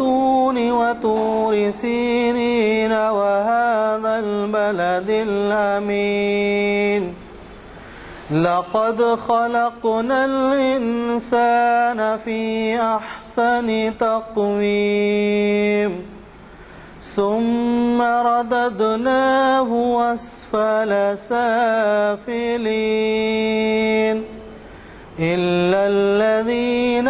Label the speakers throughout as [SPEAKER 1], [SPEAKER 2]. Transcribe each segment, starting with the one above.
[SPEAKER 1] وطور سينين وهذا البلد الأمين لقد خلقنا الإنسان في أحسن تقويم ثم رددناه أسفل سافلين إلا الذين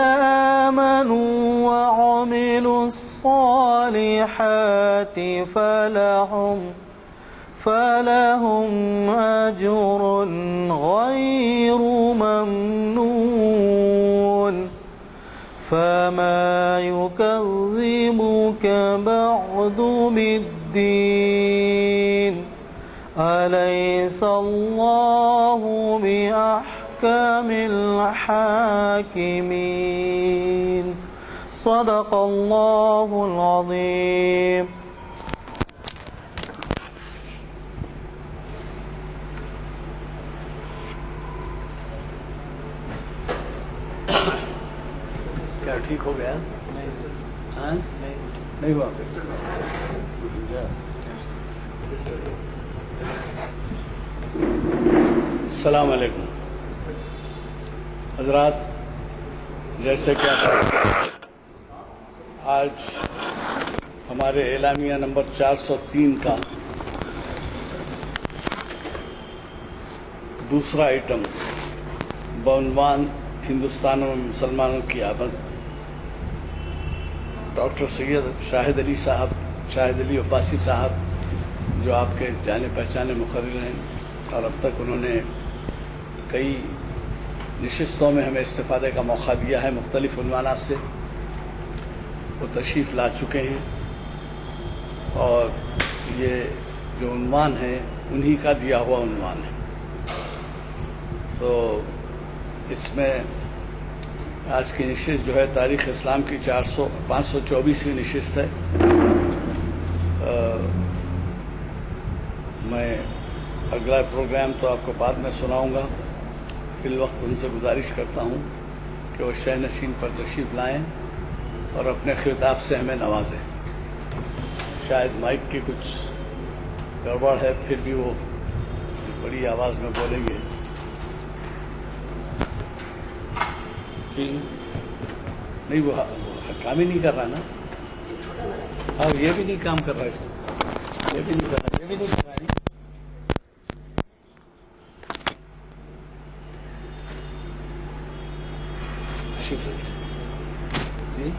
[SPEAKER 1] آمنوا وعملوا الصالحات فلهم أجر غير ممنون فما يكذبك بعد بالدين أليس الله بأحكم الحاكمين صدق الله العظيم.
[SPEAKER 2] کیا ٹھیک ہو گیا؟ نہیں ہوا. السلام علیکم حضرات. جیسے کہ آج ہمارے اعلامیہ نمبر 403 کا دوسرا آئٹم بعنوان ہندوستان میں مسلمانوں کی آمد، ڈاکٹر سید شاہد علی عباسی صاحب جو آپ کے جانے پہچانے مقرر ہیں اور اب تک انہوں نے کئی نشستوں میں ہمیں استفادے کا موقع دیا ہے مختلف عنوانات سے، وہ تشریف لا چکے ہیں اور یہ جو عنوان ہے انہی کا دیا ہوا عنوان ہے. تو اس میں آج کی نشست جو ہے تاریخ اسلام کی 524ویں نشست ہے. میں اگلا پروگرام تو آپ کو بعد میں سناؤں گا. فی الوقت ان سے گزارش کرتا ہوں کہ وہ شہ نشین پر تشریف لائیں اور اپنے خطاب سے ہمیں نوازیں. شاید مائک کی کچھ گڑبڑ ہے، پھر بھی وہ بڑی آواز میں بولیں گے. نہیں وہ کام ہی نہیں کر رہا نا. ہاں یہ بھی نہیں کام کر رہا ہے، یہ بھی نہیں کر رہا، یہ بھی نہیں کر رہا. جی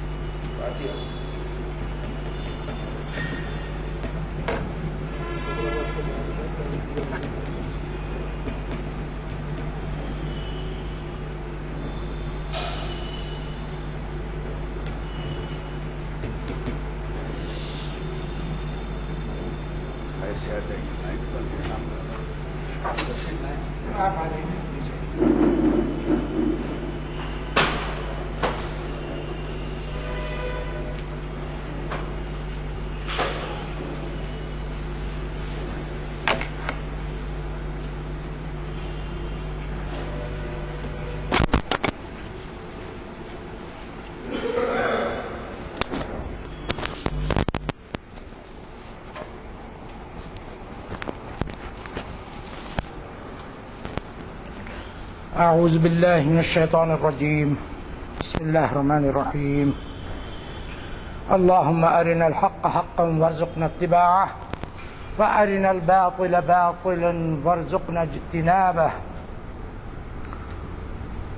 [SPEAKER 2] ایسے آ جائیں گے لائن پر بھی کام کر رہا آپ آ جائیں گے.
[SPEAKER 3] اعوذ باللہ من الشیطان الرجیم بسم اللہ الرحمن الرحیم اللہم ارنا الحق حقا وارزقنا اتباعہ وارنا الباطل باطلا وارزقنا اجتنابہ.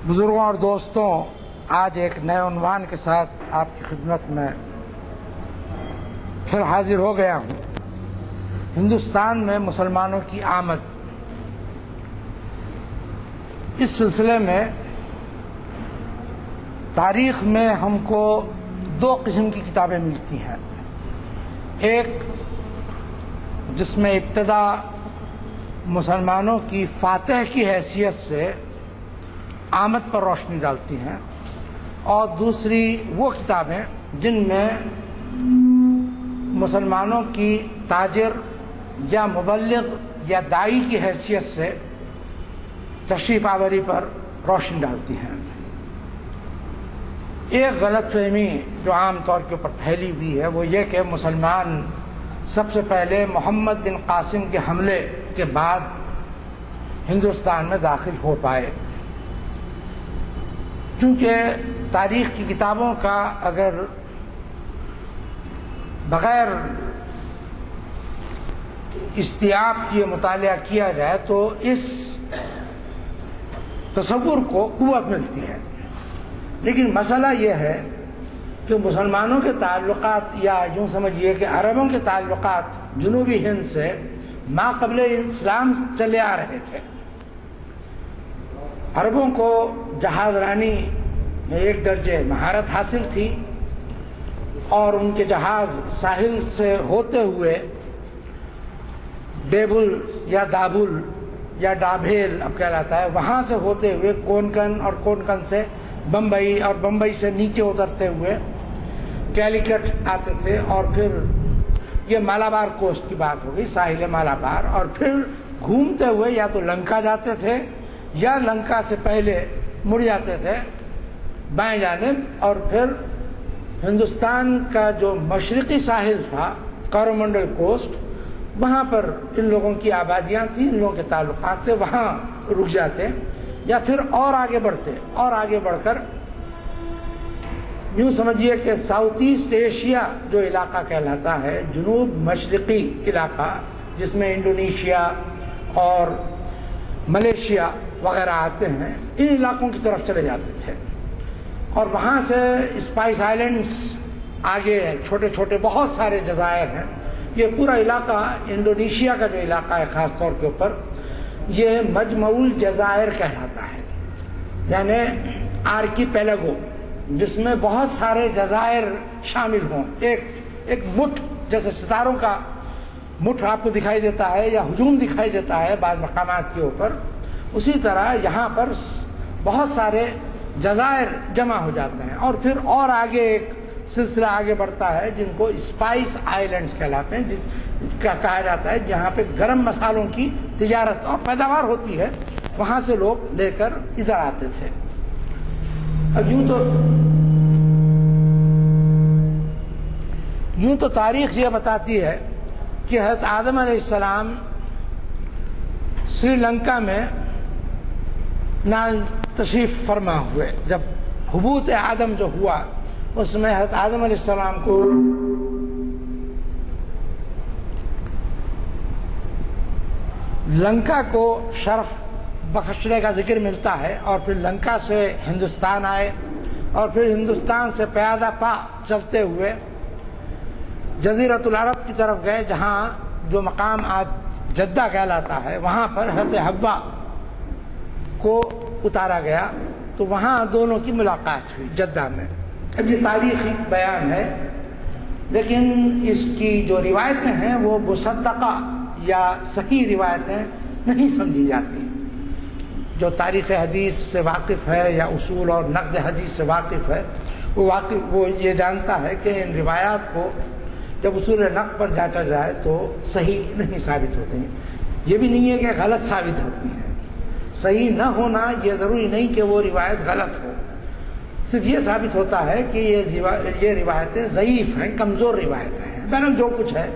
[SPEAKER 3] بزرگوں اور دوستوں، آج ایک نئے عنوان کے ساتھ آپ کی خدمت میں پھر حاضر ہو گیا ہوں. ہندوستان میں مسلمانوں کی آمد. اس سلسلے میں تاریخ میں ہم کو دو قسم کی کتابیں ملتی ہیں. ایک جس میں ابتدا مسلمانوں کی فاتح کی حیثیت سے آمد پر روشنی ڈالتی ہیں، اور دوسری وہ کتابیں جن میں مسلمانوں کی تاجر یا مبلغ یا داعی کی حیثیت سے تشریف آوری پر روشنی ڈالتی ہیں. ایک غلط فہمی جو عام طور کے اوپر پھیلی ہوئی ہے وہ یہ کہ مسلمان سب سے پہلے محمد بن قاسم کے حملے کے بعد ہندوستان میں داخل ہو پائے، چونکہ تاریخ کی کتابوں کا اگر بغیر استیاب کیے مطالعہ کیا جائے تو اس تصور کو قوت ملتی ہے، لیکن مسئلہ یہ ہے کہ مسلمانوں کے تعلقات یا یوں سمجھیے کہ عربوں کے تعلقات جنوبی ہند سے ما قبل اسلام چلے آ رہے تھے۔ عربوں کو جہاز رانی میں ایک درجے مہارت حاصل تھی، اور ان کے جہاز ساحل سے ہوتے ہوئے بیبل یا دابل یا ڈابھیل اب کہلاتا ہے، وہاں سے ہوتے ہوئے کونکن، اور کونکن سے بمبئی، اور بمبئی سے نیچے اترتے ہوئے کیلیکٹ آتے تھے، اور پھر یہ مالابار کوسٹ کی بات ہو گئی، ساحل مالابار، اور پھر گھومتے ہوئے یا تو لنکا جاتے تھے یا لنکا سے پہلے مڑ جاتے تھے بائیں جانب، اور پھر ہندوستان کا جو مشرقی ساحل تھا کورومنڈل کوسٹ، وہاں پر ان لوگوں کی آبادیاں تھیں، ان لوگوں کے تعلقات تھے، وہاں رک جاتے یا پھر اور آگے بڑھتے، اور آگے بڑھ کر یوں سمجھیے کہ ساؤتھ ایسٹ ایشیا جو علاقہ کہلاتا ہے، جنوب مشرقی علاقہ جس میں انڈونیشیا اور ملیشیا وغیرہ آتے ہیں، ان علاقوں کی طرف چلے جاتے تھے، اور وہاں سے اسپائس آئلینڈز آگے چھوٹے چھوٹے بہت سارے جزائر ہیں۔ یہ پورا علاقہ انڈونیشیا کا جو علاقہ ہے خاص طور کے اوپر، یہ مجمع الجزائر کہلاتا ہے، یعنی آرکیپیلاگو، جس میں بہت سارے جزائر شامل ہوں، ایک مٹھ جیسے ستاروں کا مٹھ آپ کو دکھائی دیتا ہے یا ہجوم دکھائی دیتا ہے بعض مقامات کے اوپر، اسی طرح یہاں پر بہت سارے جزائر جمع ہو جاتے ہیں، اور پھر اور آگے ایک سلسلہ آگے بڑھتا ہے جن کو اسپائس آئلینڈز کہلاتے ہیں، جس کا کہا جاتا ہے جہاں پہ گرم مسالوں کی تجارت اور پیداوار ہوتی ہے، وہاں سے لوگ لے کر ادھر آتے تھے۔ اب یوں تو تاریخ یہ بتاتی ہے کہ حضرت آدم علیہ السلام سری لنکا میں تشریف فرما ہوئے، جب حبوط آدم جو ہوا اس میں حضرت آدم علیہ السلام کو لنکا کو شرف بخشنے کا ذکر ملتا ہے، اور پھر لنکا سے ہندوستان آئے، اور پھر ہندوستان سے پیادہ پا چلتے ہوئے جزیرۃ العرب کی طرف گئے، جہاں جو مقام آج جدہ کہلاتا ہے، وہاں پر حضرت حوا کو اتارا گیا، تو وہاں دونوں کی ملاقات ہوئی جدہ میں۔ اب یہ تاریخی بیان ہے، لیکن اس کی جو روایتیں ہیں وہ مصدقہ یا صحیح روایتیں نہیں سمجھی جاتی۔ جو تاریخ حدیث سے واقف ہے یا اصول اور نقد حدیث سے واقف ہے وہ یہ جانتا ہے کہ ان روایات کو جب اصول نقد پر جانچا جائے تو صحیح نہیں ثابت ہوتے ہیں، یہ بھی نہیں ہے کہ غلط ثابت ہوتی ہیں۔ صحیح نہ ہونا یہ ضروری نہیں کہ وہ روایت غلط ہو، صرف یہ ثابت ہوتا ہے کہ یہ روایتیں ضعیف ہیں، کمزور روایتیں ہیں، بہرحال جو کچھ ہے۔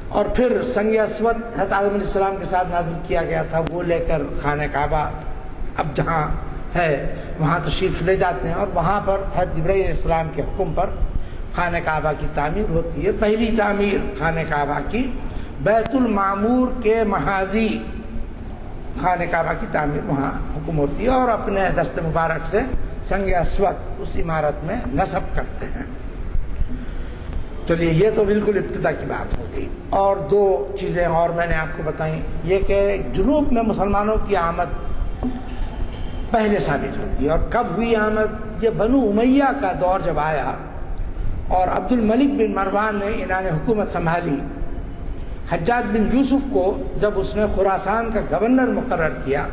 [SPEAKER 3] اور پھر سنگ اسود حضرت آدم علیہ السلام کے ساتھ نازل کیا گیا تھا، وہ لے کر خانہ کعبہ اب جہاں ہے وہاں تشریف لے جاتے ہیں، اور وہاں پر حضرت جبرائیل علیہ السلام کے حکم پر خانہ کعبہ کی تعمیر ہوتی ہے۔ پہلی تعمیر خانہ کعبہ کی بیت المعمور کے محاذی خانہ کعبہ کی تعمیر وہاں حکم ہوتی ہے، اور اپنے دست مبارک سے سنگ اسود اس عمارت میں نصب کرتے ہیں۔ چلیے یہ تو بالکل ابتدا کی بات ہو گئی، اور دو چیزیں اور میں نے آپ کو بتائیں، یہ کہ جنوب میں مسلمانوں کی آمد پہلے ثابت ہوتی ہے، اور کب ہوئی آمد؟ یہ بنو امیہ کا دور جب آیا اور عبد الملک بن مروان نے انہوں نے حکومت سنبھالی، حجاج بن یوسف کو جب اس نے خراسان کا گورنر مقرر کیا،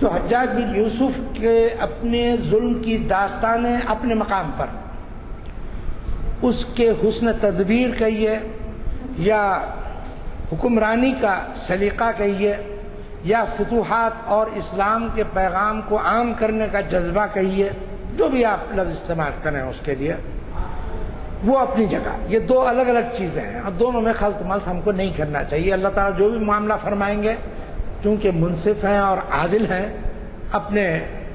[SPEAKER 3] تو حجاج بن یوسف کے اپنے ظلم کی داستانیں اپنے مقام پر، اس کے حسن تدبیر کہیے یا حکمرانی کا سلیقہ کہیے یا فتوحات اور اسلام کے پیغام کو عام کرنے کا جذبہ کہیے جو بھی آپ لفظ استعمال کریں اس کے لیے، وہ اپنی جگہ. یہ دو الگ الگ چیزیں ہیں اور دونوں میں خلط ملط ہم کو نہیں کرنا چاہیے. اللہ تعالیٰ جو بھی معاملہ فرمائیں گے چونکہ منصف ہیں اور عادل ہیں، اپنے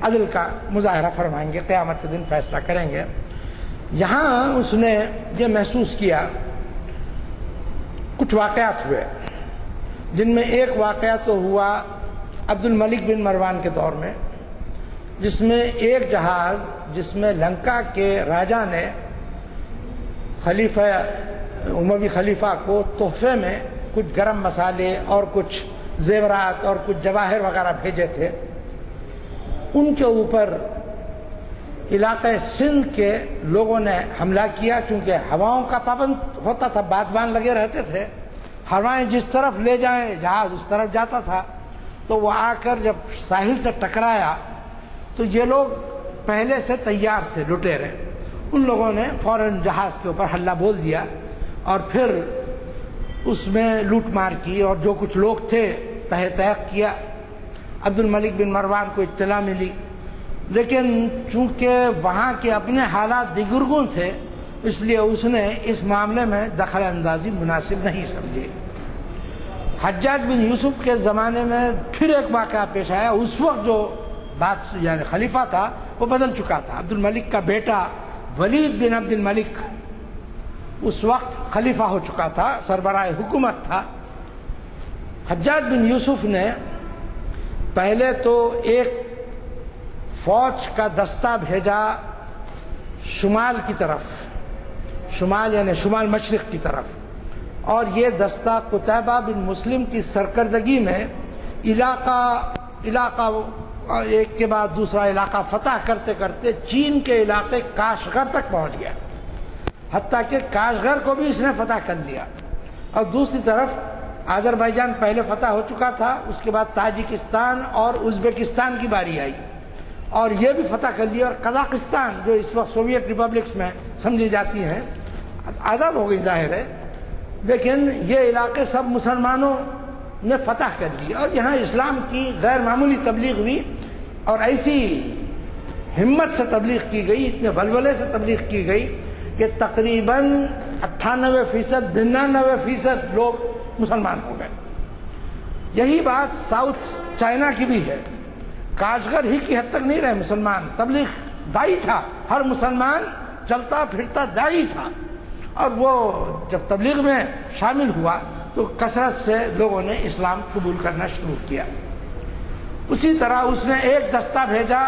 [SPEAKER 3] عدل کا مظاہرہ فرمائیں گے، قیامت کے دن فیصلہ کریں گے. یہاں اس نے یہ محسوس کیا، کچھ واقعات ہوئے جن میں ایک واقعہ تو ہوا عبد الملک بن مروان کے دور میں، جس میں ایک جہاز جس میں لنکا کے راجا نے خلیفہ اموی خلیفہ کو تحفے میں کچھ گرم مسالے اور کچھ زیورات اور کچھ جواہر وغیرہ بھیجے تھے، ان کے اوپر علاقہ سندھ کے لوگوں نے حملہ کیا. چونکہ ہواؤں کا پابند ہوتا تھا، بادبان لگے رہتے تھے، ہوائیں جس طرف لے جائیں جہاز اس طرف جاتا تھا. تو وہ آ کر جب ساحل سے ٹکرایا تو یہ لوگ پہلے سے تیار تھے، لٹیرے، ان لوگوں نے فوراً جہاز کے اوپر حلہ بول دیا اور پھر اس میں لوٹ مار کی اور جو کچھ لوگ تھے تہہ تیق کیا. عبد الملک بن مروان کو اطلاع ملی، لیکن چونکہ وہاں کے اپنے حالات دیگرگون تھے اس لیے اس نے اس معاملے میں دخل اندازی مناسب نہیں سمجھی. حجاج بن یوسف کے زمانے میں پھر ایک واقعہ پیش آیا. اس وقت جو بات یعنی خلیفہ تھا وہ بدل چکا تھا. عبد الملک کا بیٹا ولید بن عبد الملک اس وقت خلیفہ ہو چکا تھا، سربراہ حکومت تھا. حجاج بن یوسف نے پہلے تو ایک فوج کا دستہ بھیجا شمال کی طرف، شمال یعنی شمال مشرق کی طرف، اور یہ دستہ قتیبہ بن مسلم کی سرکردگی میں علاقہ ایک کے بعد دوسرا علاقہ فتح کرتے کرتے چین کے علاقے کاشغر تک پہنچ گیا، حتیٰ کہ کاشغر کو بھی اس نے فتح کر لیا. اور دوسری طرف آذربائیجان پہلے فتح ہو چکا تھا، اس کے بعد تاجکستان اور ازبکستان کی باری آئی اور یہ بھی فتح کر لیا. اور قزاقستان جو اس وقت سوویت ریپبلکس میں سمجھی جاتی ہیں آزاد ہو گئی ظاہر ہے، لیکن یہ علاقے سب مسلمانوں نے فتح کر لیے. اور یہاں اسلام کی غیر معمولی تبلیغ ہوئی اور ایسی ہمت سے تبلیغ کی گئی، اتنے ولولے سے تبلیغ کی گئی کہ تقریباً 98% 99% لوگ مسلمان ہو گئے. یہی بات ساؤتھ چائنا کی بھی ہے. کاشغر ہی کی حد تک نہیں رہے مسلمان، تبلیغ دائی تھا، ہر مسلمان چلتا پھرتا دائی تھا، اور وہ جب تبلیغ میں شامل ہوا تو کثرت سے لوگوں نے اسلام قبول کرنا شروع کیا. اسی طرح اس نے ایک دستہ بھیجا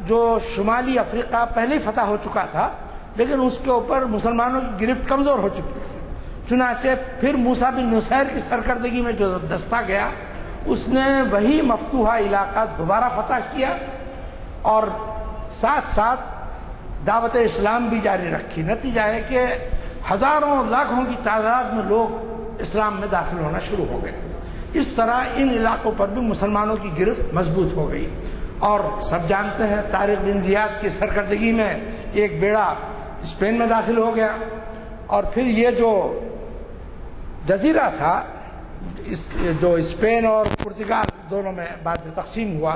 [SPEAKER 3] جو شمالی افریقہ پہلے ہی فتح ہو چکا تھا، لیکن اس کے اوپر مسلمانوں کی گرفت کمزور ہو چکی تھی. چنانچہ پھر موسیٰ بن نصیر کی سرکردگی میں جو دستہ گیا اس نے وہی مفتوحہ علاقہ دوبارہ فتح کیا اور ساتھ ساتھ دعوت اسلام بھی جاری رکھی. نتیجہ ہے کہ ہزاروں لاکھوں کی تعداد میں لوگ اسلام میں داخل ہونا شروع ہو گئے. اس طرح ان علاقوں پر بھی مسلمانوں کی گرفت مضبوط ہو گئی. اور سب جانتے ہیں طارق بن زیاد کی سرکردگی میں ایک بیڑا اسپین میں داخل ہو گیا، اور پھر یہ جو جزیرہ تھا جو اسپین اور پرتگال دونوں میں بعد میں تقسیم ہوا،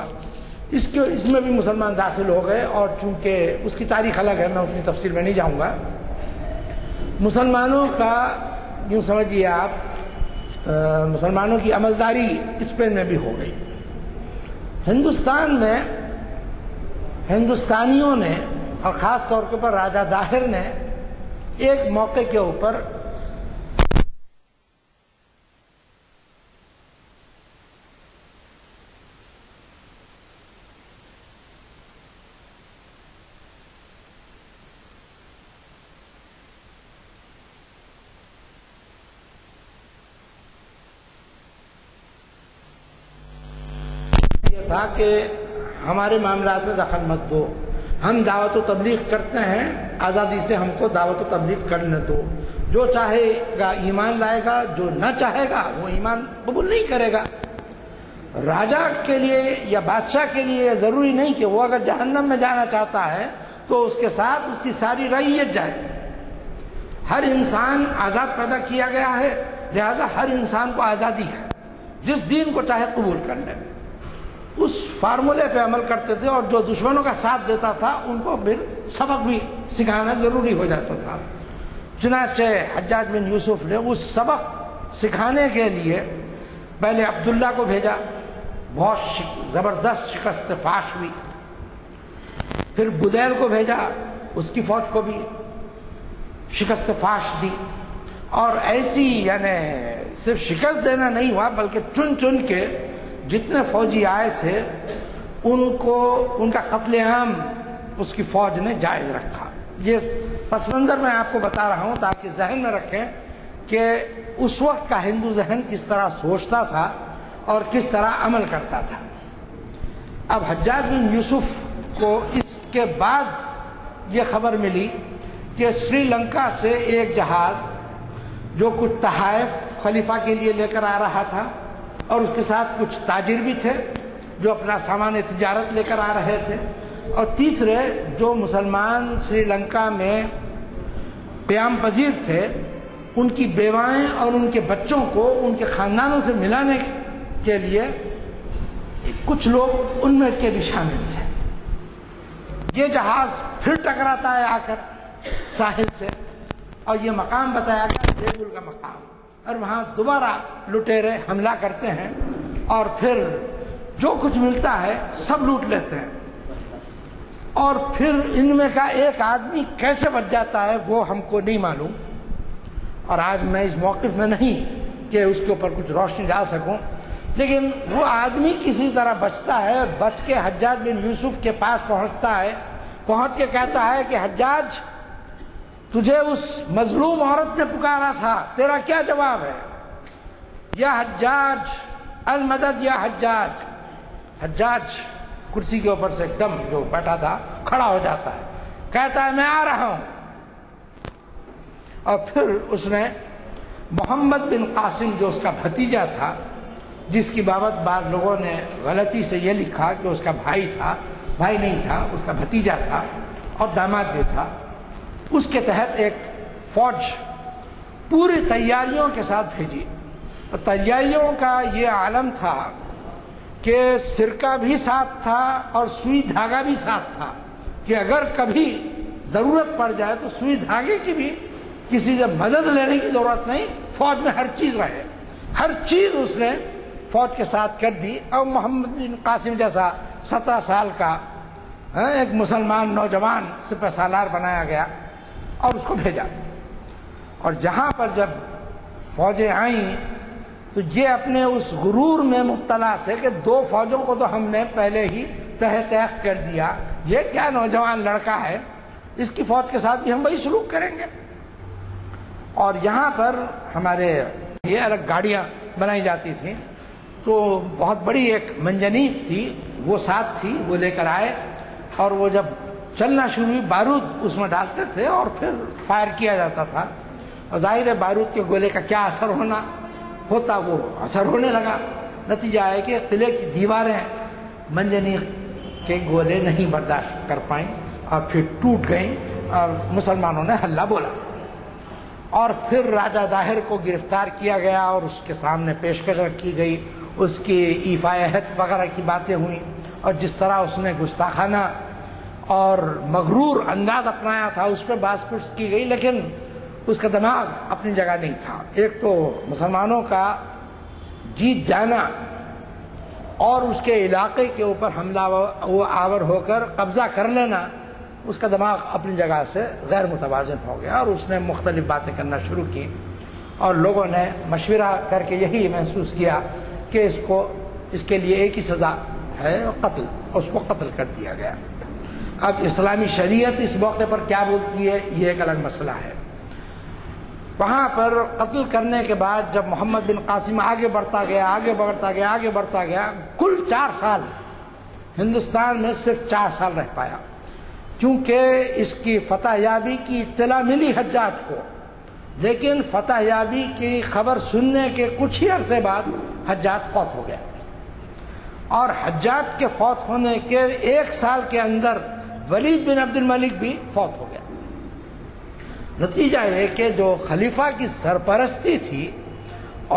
[SPEAKER 3] اس میں بھی مسلمان داخل ہو گئے. اور چونکہ اس کی تاریخ الگ ہے، میں اس کی تفصیل میں نہیں جاؤں گا. مسلمانوں کا یوں سمجھیے آپ مسلمانوں کی عملداری اسپین میں بھی ہو گئی. ہندوستان میں ہندوستانیوں نے اور خاص طور کے اوپر راجہ داہر نے ایک موقع کے اوپر تھا کہ ہمارے معاملات میں دخل مت دو، ہم دعوت و تبلیغ کرتے ہیں، آزادی سے ہم کو دعوت و تبلیغ کرنے دو. جو چاہے گا ایمان لائے گا، جو نہ چاہے گا وہ ایمان قبول نہیں کرے گا. راجہ کے لیے یا بادشاہ کے لیے یہ ضروری نہیں کہ وہ اگر جہنم میں جانا چاہتا ہے تو اس کے ساتھ اس کی ساری رعیت جائے. ہر انسان آزاد پیدا کیا گیا ہے، لہذا ہر انسان کو آزادی ہے، جس دین کو چاہے قبول کر لے. اس فارمولے پہ عمل کرتے تھے، اور جو دشمنوں کا ساتھ دیتا تھا ان کو پھر سبق بھی سکھانا ضروری ہو جاتا تھا۔ چنانچہ حجاج بن یوسف نے اس سبق سکھانے کے لیے پہلے عبداللہ کو بھیجا، بہت زبردست شکست فاش ہوئی، پھر بدیل کو بھیجا، اس کی فوج کو بھی شکست فاش دی، اور ایسی یعنی صرف شکست دینا نہیں ہوا بلکہ چن چن کے جتنے فوجی آئے تھے ان کا قتل عام اس کی فوج نے جائز رکھا۔ یہ پس منظر میں آپ کو بتا رہا ہوں تاکہ ذہن میں رکھیں کہ اس وقت کا ہندو ذہن کس طرح سوچتا تھا اور کس طرح عمل کرتا تھا۔ اب حجاج بن یوسف کو اس کے بعد یہ خبر ملی کہ سری لنکا سے ایک جہاز جو کچھ تحائف خلیفہ کے لیے لے کر آ رہا تھا، اور اس کے ساتھ کچھ تاجر بھی تھے جو اپنا سامان تجارت لے کر آ رہے تھے، اور تیسرے جو مسلمان سری لنکا میں قیام پذیر تھے ان کی بیوائیں اور ان کے بچوں کو ان کے خاندانوں سے ملانے کے لیے کچھ لوگ ان میں کے بھی شامل تھے۔ یہ جہاز پھر ٹکراتا ہے آ کر ساحل سے، اور یہ مقام بتایا گیا دیگل کا مقام، اور وہاں دوبارہ لٹیرے حملہ کرتے ہیں اور پھر جو کچھ ملتا ہے سب لوٹ لیتے ہیں، اور پھر ان میں کا ایک آدمی کیسے بچ جاتا ہے وہ ہم کو نہیں معلوم، اور آج میں اس موقف میں نہیں کہ اس کے اوپر کچھ روشنی ڈال سکوں، لیکن وہ آدمی کسی طرح بچتا ہے اور بچ کے حجاج بن یوسف کے پاس پہنچتا ہے، پہنچ کے کہتا ہے کہ حجاج تجھے اس مظلوم عورت نے پکارا تھا، تیرا کیا جواب ہے؟ یا حجاج المدد یا حجاج۔ حجاج کرسی کے اوپر سے ایک دم جو بیٹھا تھا کھڑا ہو جاتا ہے، کہتا ہے میں آ رہا ہوں، اور پھر اس نے محمد بن قاسم جو اس کا بھتیجا تھا، جس کی بابت بعض لوگوں نے غلطی سے یہ لکھا کہ اس کا بھائی تھا، بھائی نہیں تھا، اس کا بھتیجا تھا اور داماد بھی تھا، اس کے تحت ایک فوج پوری تیاریوں کے ساتھ بھیجی، اور تیاریوں کا یہ عالم تھا کہ سرکہ بھی ساتھ تھا اور سوئی دھاگا بھی ساتھ تھا کہ اگر کبھی ضرورت پڑ جائے تو سوئی دھاگے کی بھی کسی سے مدد لینے کی ضرورت نہیں، فوج میں ہر چیز رہے، ہر چیز اس نے فوج کے ساتھ کر دی۔ اور محمد بن قاسم جیسا 17 سال کا ایک مسلمان نوجوان سپہ سالار بنایا گیا اور اس کو بھیجا، اور جہاں پر جب فوجیں آئیں تو یہ اپنے اس غرور میں مبتلا تھے کہ 2 فوجوں کو تو ہم نے پہلے ہی تہہ تیخ کر دیا، یہ کیا نوجوان لڑکا ہے، اس کی فوج کے ساتھ بھی ہم وہی سلوک کریں گے۔ اور یہاں پر ہمارے یہ الگ گاڑیاں بنائی جاتی تھیں، تو بہت بڑی ایک منجنیق تھی، وہ ساتھ تھی، وہ لے کر آئے، اور وہ جب چلنا شروع ہوئی بارود اس میں ڈالتے تھے اور پھر فائر کیا جاتا تھا، اور ظاہر ہے بارود کے گولے کا کیا اثر ہوتا وہ اثر ہونے لگا، نتیجہ ہے کہ قلعے کی دیواریں منجنیق کے گولے نہیں برداشت کر پائیں اور پھر ٹوٹ گئیں، اور مسلمانوں نے ہلہ بولا، اور پھر راجہ داہر کو گرفتار کیا گیا اور اس کے سامنے پیشکش رکھی گئی، اس کی ایفائے عہد وغیرہ کی باتیں ہوئیں، اور جس طرح اس نے گستاخانہ اور مغرور انداز اپنایا تھا اس پہ باس پرس کی گئی، لیکن اس کا دماغ اپنی جگہ نہیں تھا۔ ایک تو مسلمانوں کا جیت جانا اور اس کے علاقے کے اوپر حملہ آور ہو کر قبضہ کر لینا، اس کا دماغ اپنی جگہ سے غیر متوازن ہو گیا، اور اس نے مختلف باتیں کرنا شروع کی، اور لوگوں نے مشورہ کر کے یہی محسوس کیا کہ اس کے لیے ایک ہی سزا ہے، قتل، اور اس کو قتل کر دیا گیا۔ اب اسلامی شریعت اس موقع پر کیا بولتی ہے یہ ایک الگ مسئلہ ہے۔ وہاں پر قتل کرنے کے بعد جب محمد بن قاسم آگے بڑھتا گیا، کل 4 سال ہندوستان میں صرف 4 سال رہ پایا، کیونکہ اس کی فتح یابی کی اطلاع ملی حجاج کو، لیکن فتح یابی کی خبر سننے کے کچھ ہی عرصے بعد حجاج فوت ہو گیا، اور حجاج کے فوت ہونے کے 1 سال کے اندر ولید بن عبد الملک بھی فوت ہو گیا۔ نتیجہ یہ کہ جو خلیفہ کی سرپرستی تھی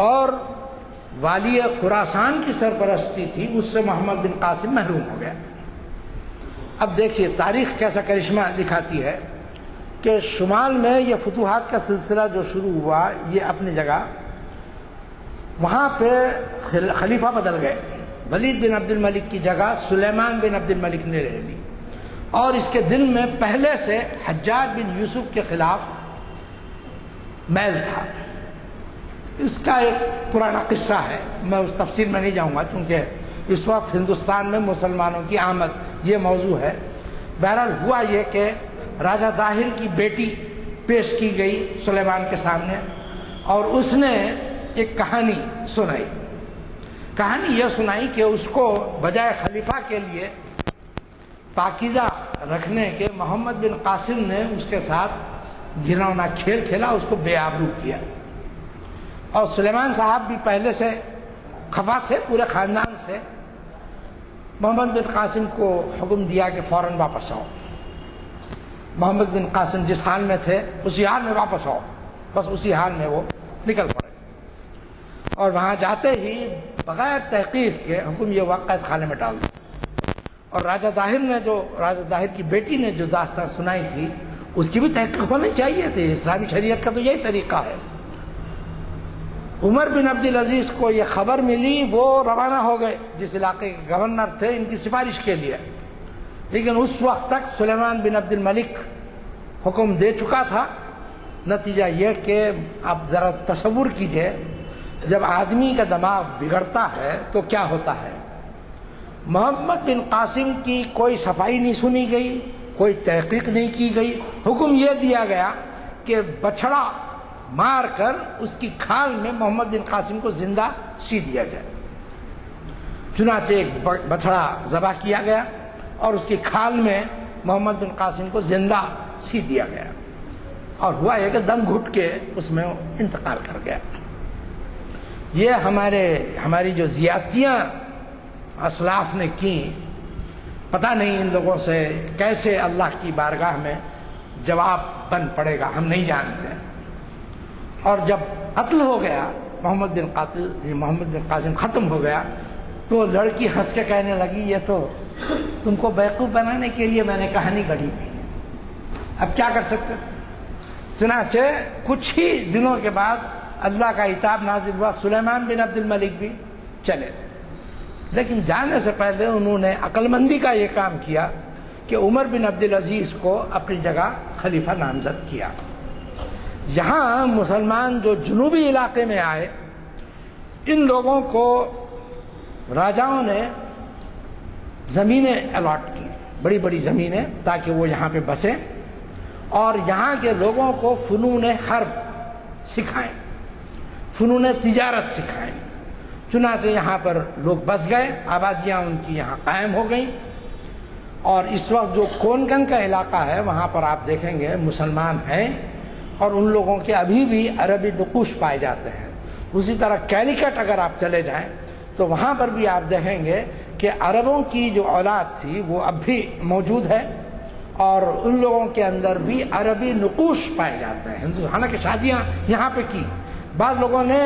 [SPEAKER 3] اور والی خراسان کی سرپرستی تھی، اس سے محمد بن قاسم محروم ہو گیا۔ اب دیکھیے تاریخ کیسا کرشمہ دکھاتی ہے کہ شمال میں یہ فتوحات کا سلسلہ جو شروع ہوا، یہ اپنی جگہ وہاں پہ خلیفہ بدل گئے۔ ولید بن عبد الملک کی جگہ سلیمان بن عبد الملک نے لے لی، اور اس کے دل میں پہلے سے حجاج بن یوسف کے خلاف میل تھا۔ اس کا ایک پرانا قصہ ہے، میں اس تفصیل میں نہیں جاؤں گا چونکہ اس وقت ہندوستان میں مسلمانوں کی آمد یہ موضوع ہے۔ بہرحال ہوا یہ کہ راجہ طاہر کی بیٹی پیش کی گئی سلیمان کے سامنے، اور اس نے ایک کہانی سنائی۔ کہانی یہ سنائی کہ اس کو بجائے خلیفہ کے لیے پاکیزہ رکھنے کے محمد بن قاسم نے اس کے ساتھ گھناؤنا کھیل کھیلا، اس کو بے آبرو کیا، اور سلیمان صاحب بھی پہلے سے خفا تھے پورے خاندان سے۔ محمد بن قاسم کو حکم دیا کہ فوراً واپس آؤ۔ محمد بن قاسم جس حال میں تھے اسی حال میں واپس آؤ، بس اسی حال میں وہ نکل پڑے، اور وہاں جاتے ہی بغیر تحقیق کے حکم یہ ہوا قید خانے میں ڈال دیا۔ اور راجہ طاہر کی بیٹی نے جو داستان سنائی تھی اس کی بھی تحقیق ہونی چاہیے تھی، اسلامی شریعت کا تو یہی طریقہ ہے۔ عمر بن عبد العزیز کو یہ خبر ملی، وہ روانہ ہو گئے، جس علاقے کے گورنر تھے، ان کی سفارش کے لیے، لیکن اس وقت تک سلیمان بن عبد الملک حکم دے چکا تھا۔ نتیجہ یہ کہ آپ ذرا تصور کیجئے، جب آدمی کا دماغ بگڑتا ہے تو کیا ہوتا ہے۔ محمد بن قاسم کی کوئی صفائی نہیں سنی گئی، کوئی تحقیق نہیں کی گئی، حکم یہ دیا گیا کہ بچھڑا مار کر اس کی کھال میں محمد بن قاسم کو زندہ سی دیا جائے۔ چنانچہ ایک بچھڑا ذبح کیا گیا اور اس کی کھال میں محمد بن قاسم کو زندہ سی دیا گیا، اور ہوا یہ کہ دم گھٹ کے اس میں انتقال کر گیا۔ یہ ہماری جو زیادتیاں اسلاف نے کی، پتہ نہیں ان لوگوں سے کیسے اللہ کی بارگاہ میں جواب بن پڑے گا، ہم نہیں جانتے۔ اور جب قتل ہو گیا محمد بن قاسم ختم ہو گیا، تو لڑکی ہنس کے کہنے لگی یہ تو تم کو بیوقوف بنانے کے لیے میں نے کہانی گڑھی تھی، اب کیا کر سکتے تھے۔ چنانچہ کچھ ہی دنوں کے بعد اللہ کا عتاب نازل ہوا، سلیمان بن عبد الملک بھی چلے، لیکن جانے سے پہلے انہوں نے عقل مندی کا یہ کام کیا کہ عمر بن عبد العزیز کو اپنی جگہ خلیفہ نامزد کیا۔ یہاں مسلمان جو جنوبی علاقے میں آئے، ان لوگوں کو راجاؤں نے زمینیں الاٹ کی، بڑی بڑی زمینیں، تاکہ وہ یہاں پہ بسیں اور یہاں کے لوگوں کو فنون حرب سکھائیں، فنون تجارت سکھائیں۔ چنانچہ یہاں پر لوگ بس گئے، آبادیاں ان کی یہاں قائم ہو گئیں، اور اس وقت جو کونکن کا علاقہ ہے وہاں پر آپ دیکھیں گے مسلمان ہیں، اور ان لوگوں کے ابھی بھی عربی نقوش پائے جاتے ہیں۔ اسی طرح کیلیکٹ اگر آپ چلے جائیں تو وہاں پر بھی آپ دیکھیں گے کہ عربوں کی جو اولاد تھی وہ اب بھی موجود ہے، اور ان لوگوں کے اندر بھی عربی نقوش پائے جاتے ہیں۔ حالانکہ شادیاں یہاں پہ کی، بعض لوگوں نے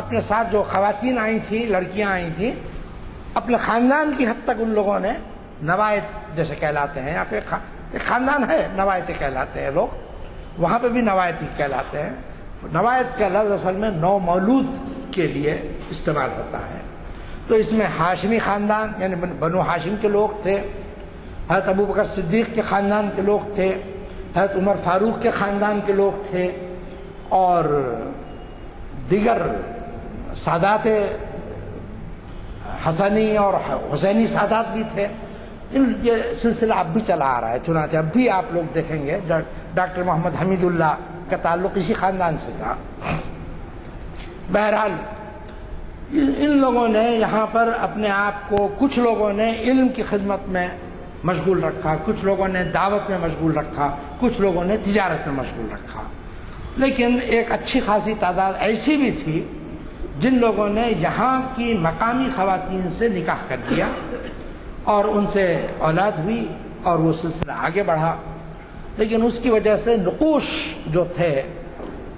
[SPEAKER 3] اپنے ساتھ جو خواتین آئی تھیں، لڑکیاں آئی تھیں، اپنے خاندان کی حد تک ان لوگوں نے نوائت جیسے کہلاتے ہیں، یہاں پہ ایک خاندان ہے نوائتے کہلاتے ہیں لوگ، وہاں پہ بھی نوائتی کہلاتے ہیں۔ نوائت کا لفظ اصل میں نو مولود کے لیے استعمال ہوتا ہے۔ تو اس میں ہاشمی خاندان یعنی بنو ہاشم کے لوگ تھے، حضرت ابوبکر صدیق کے خاندان کے لوگ تھے، حضرت عمر فاروق کے خاندان کے لوگ تھے، اور دیگر سادات حسنی اور حسینی سادات بھی تھے۔ یہ سلسلہ اب بھی چلا آ رہا ہے، چنانچہ اب بھی آپ لوگ دیکھیں گے ڈاکٹر محمد حمید اللہ کا تعلق اسی خاندان سے تھا۔ بہرحال ان لوگوں نے یہاں پر اپنے آپ کو، کچھ لوگوں نے علم کی خدمت میں مشغول رکھا، کچھ لوگوں نے دعوت میں مشغول رکھا، کچھ لوگوں نے تجارت میں مشغول رکھا، لیکن ایک اچھی خاصی تعداد ایسی بھی تھی جن لوگوں نے یہاں کی مقامی خواتین سے نکاح کر دیا اور ان سے اولاد ہوئی اور وہ سلسلہ آگے بڑھا، لیکن اس کی وجہ سے نقوش جو تھے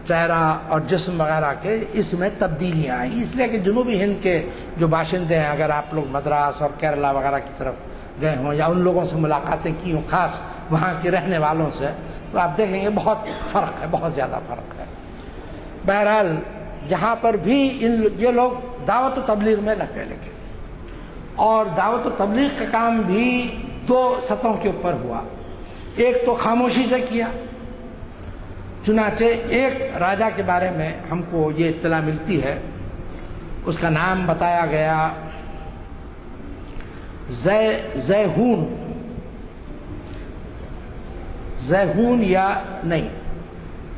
[SPEAKER 3] چہرہ اور جسم وغیرہ کے اس میں تبدیلیاں آئیں، اس لیے کہ جنوبی ہند کے جو باشندے ہیں، اگر آپ لوگ مدراس اور کیرلا وغیرہ کی طرف گئے ہوں یا ان لوگوں سے ملاقاتیں کی ہوں، خاص وہاں کے رہنے والوں سے، تو آپ دیکھیں گے بہت فرق ہے، بہت زیادہ فرق ہے۔ بہرحال یہاں پر بھی یہ لوگ دعوت و تبلیغ میں لگ گئے، لیکن اور دعوت و تبلیغ کا کام بھی دو سطحوں کے اوپر ہوا۔ ایک تو خاموشی سے کیا، چنانچہ ایک راجا کے بارے میں ہم کو یہ اطلاع ملتی ہے، اس کا نام بتایا گیا زیہون یا نہیں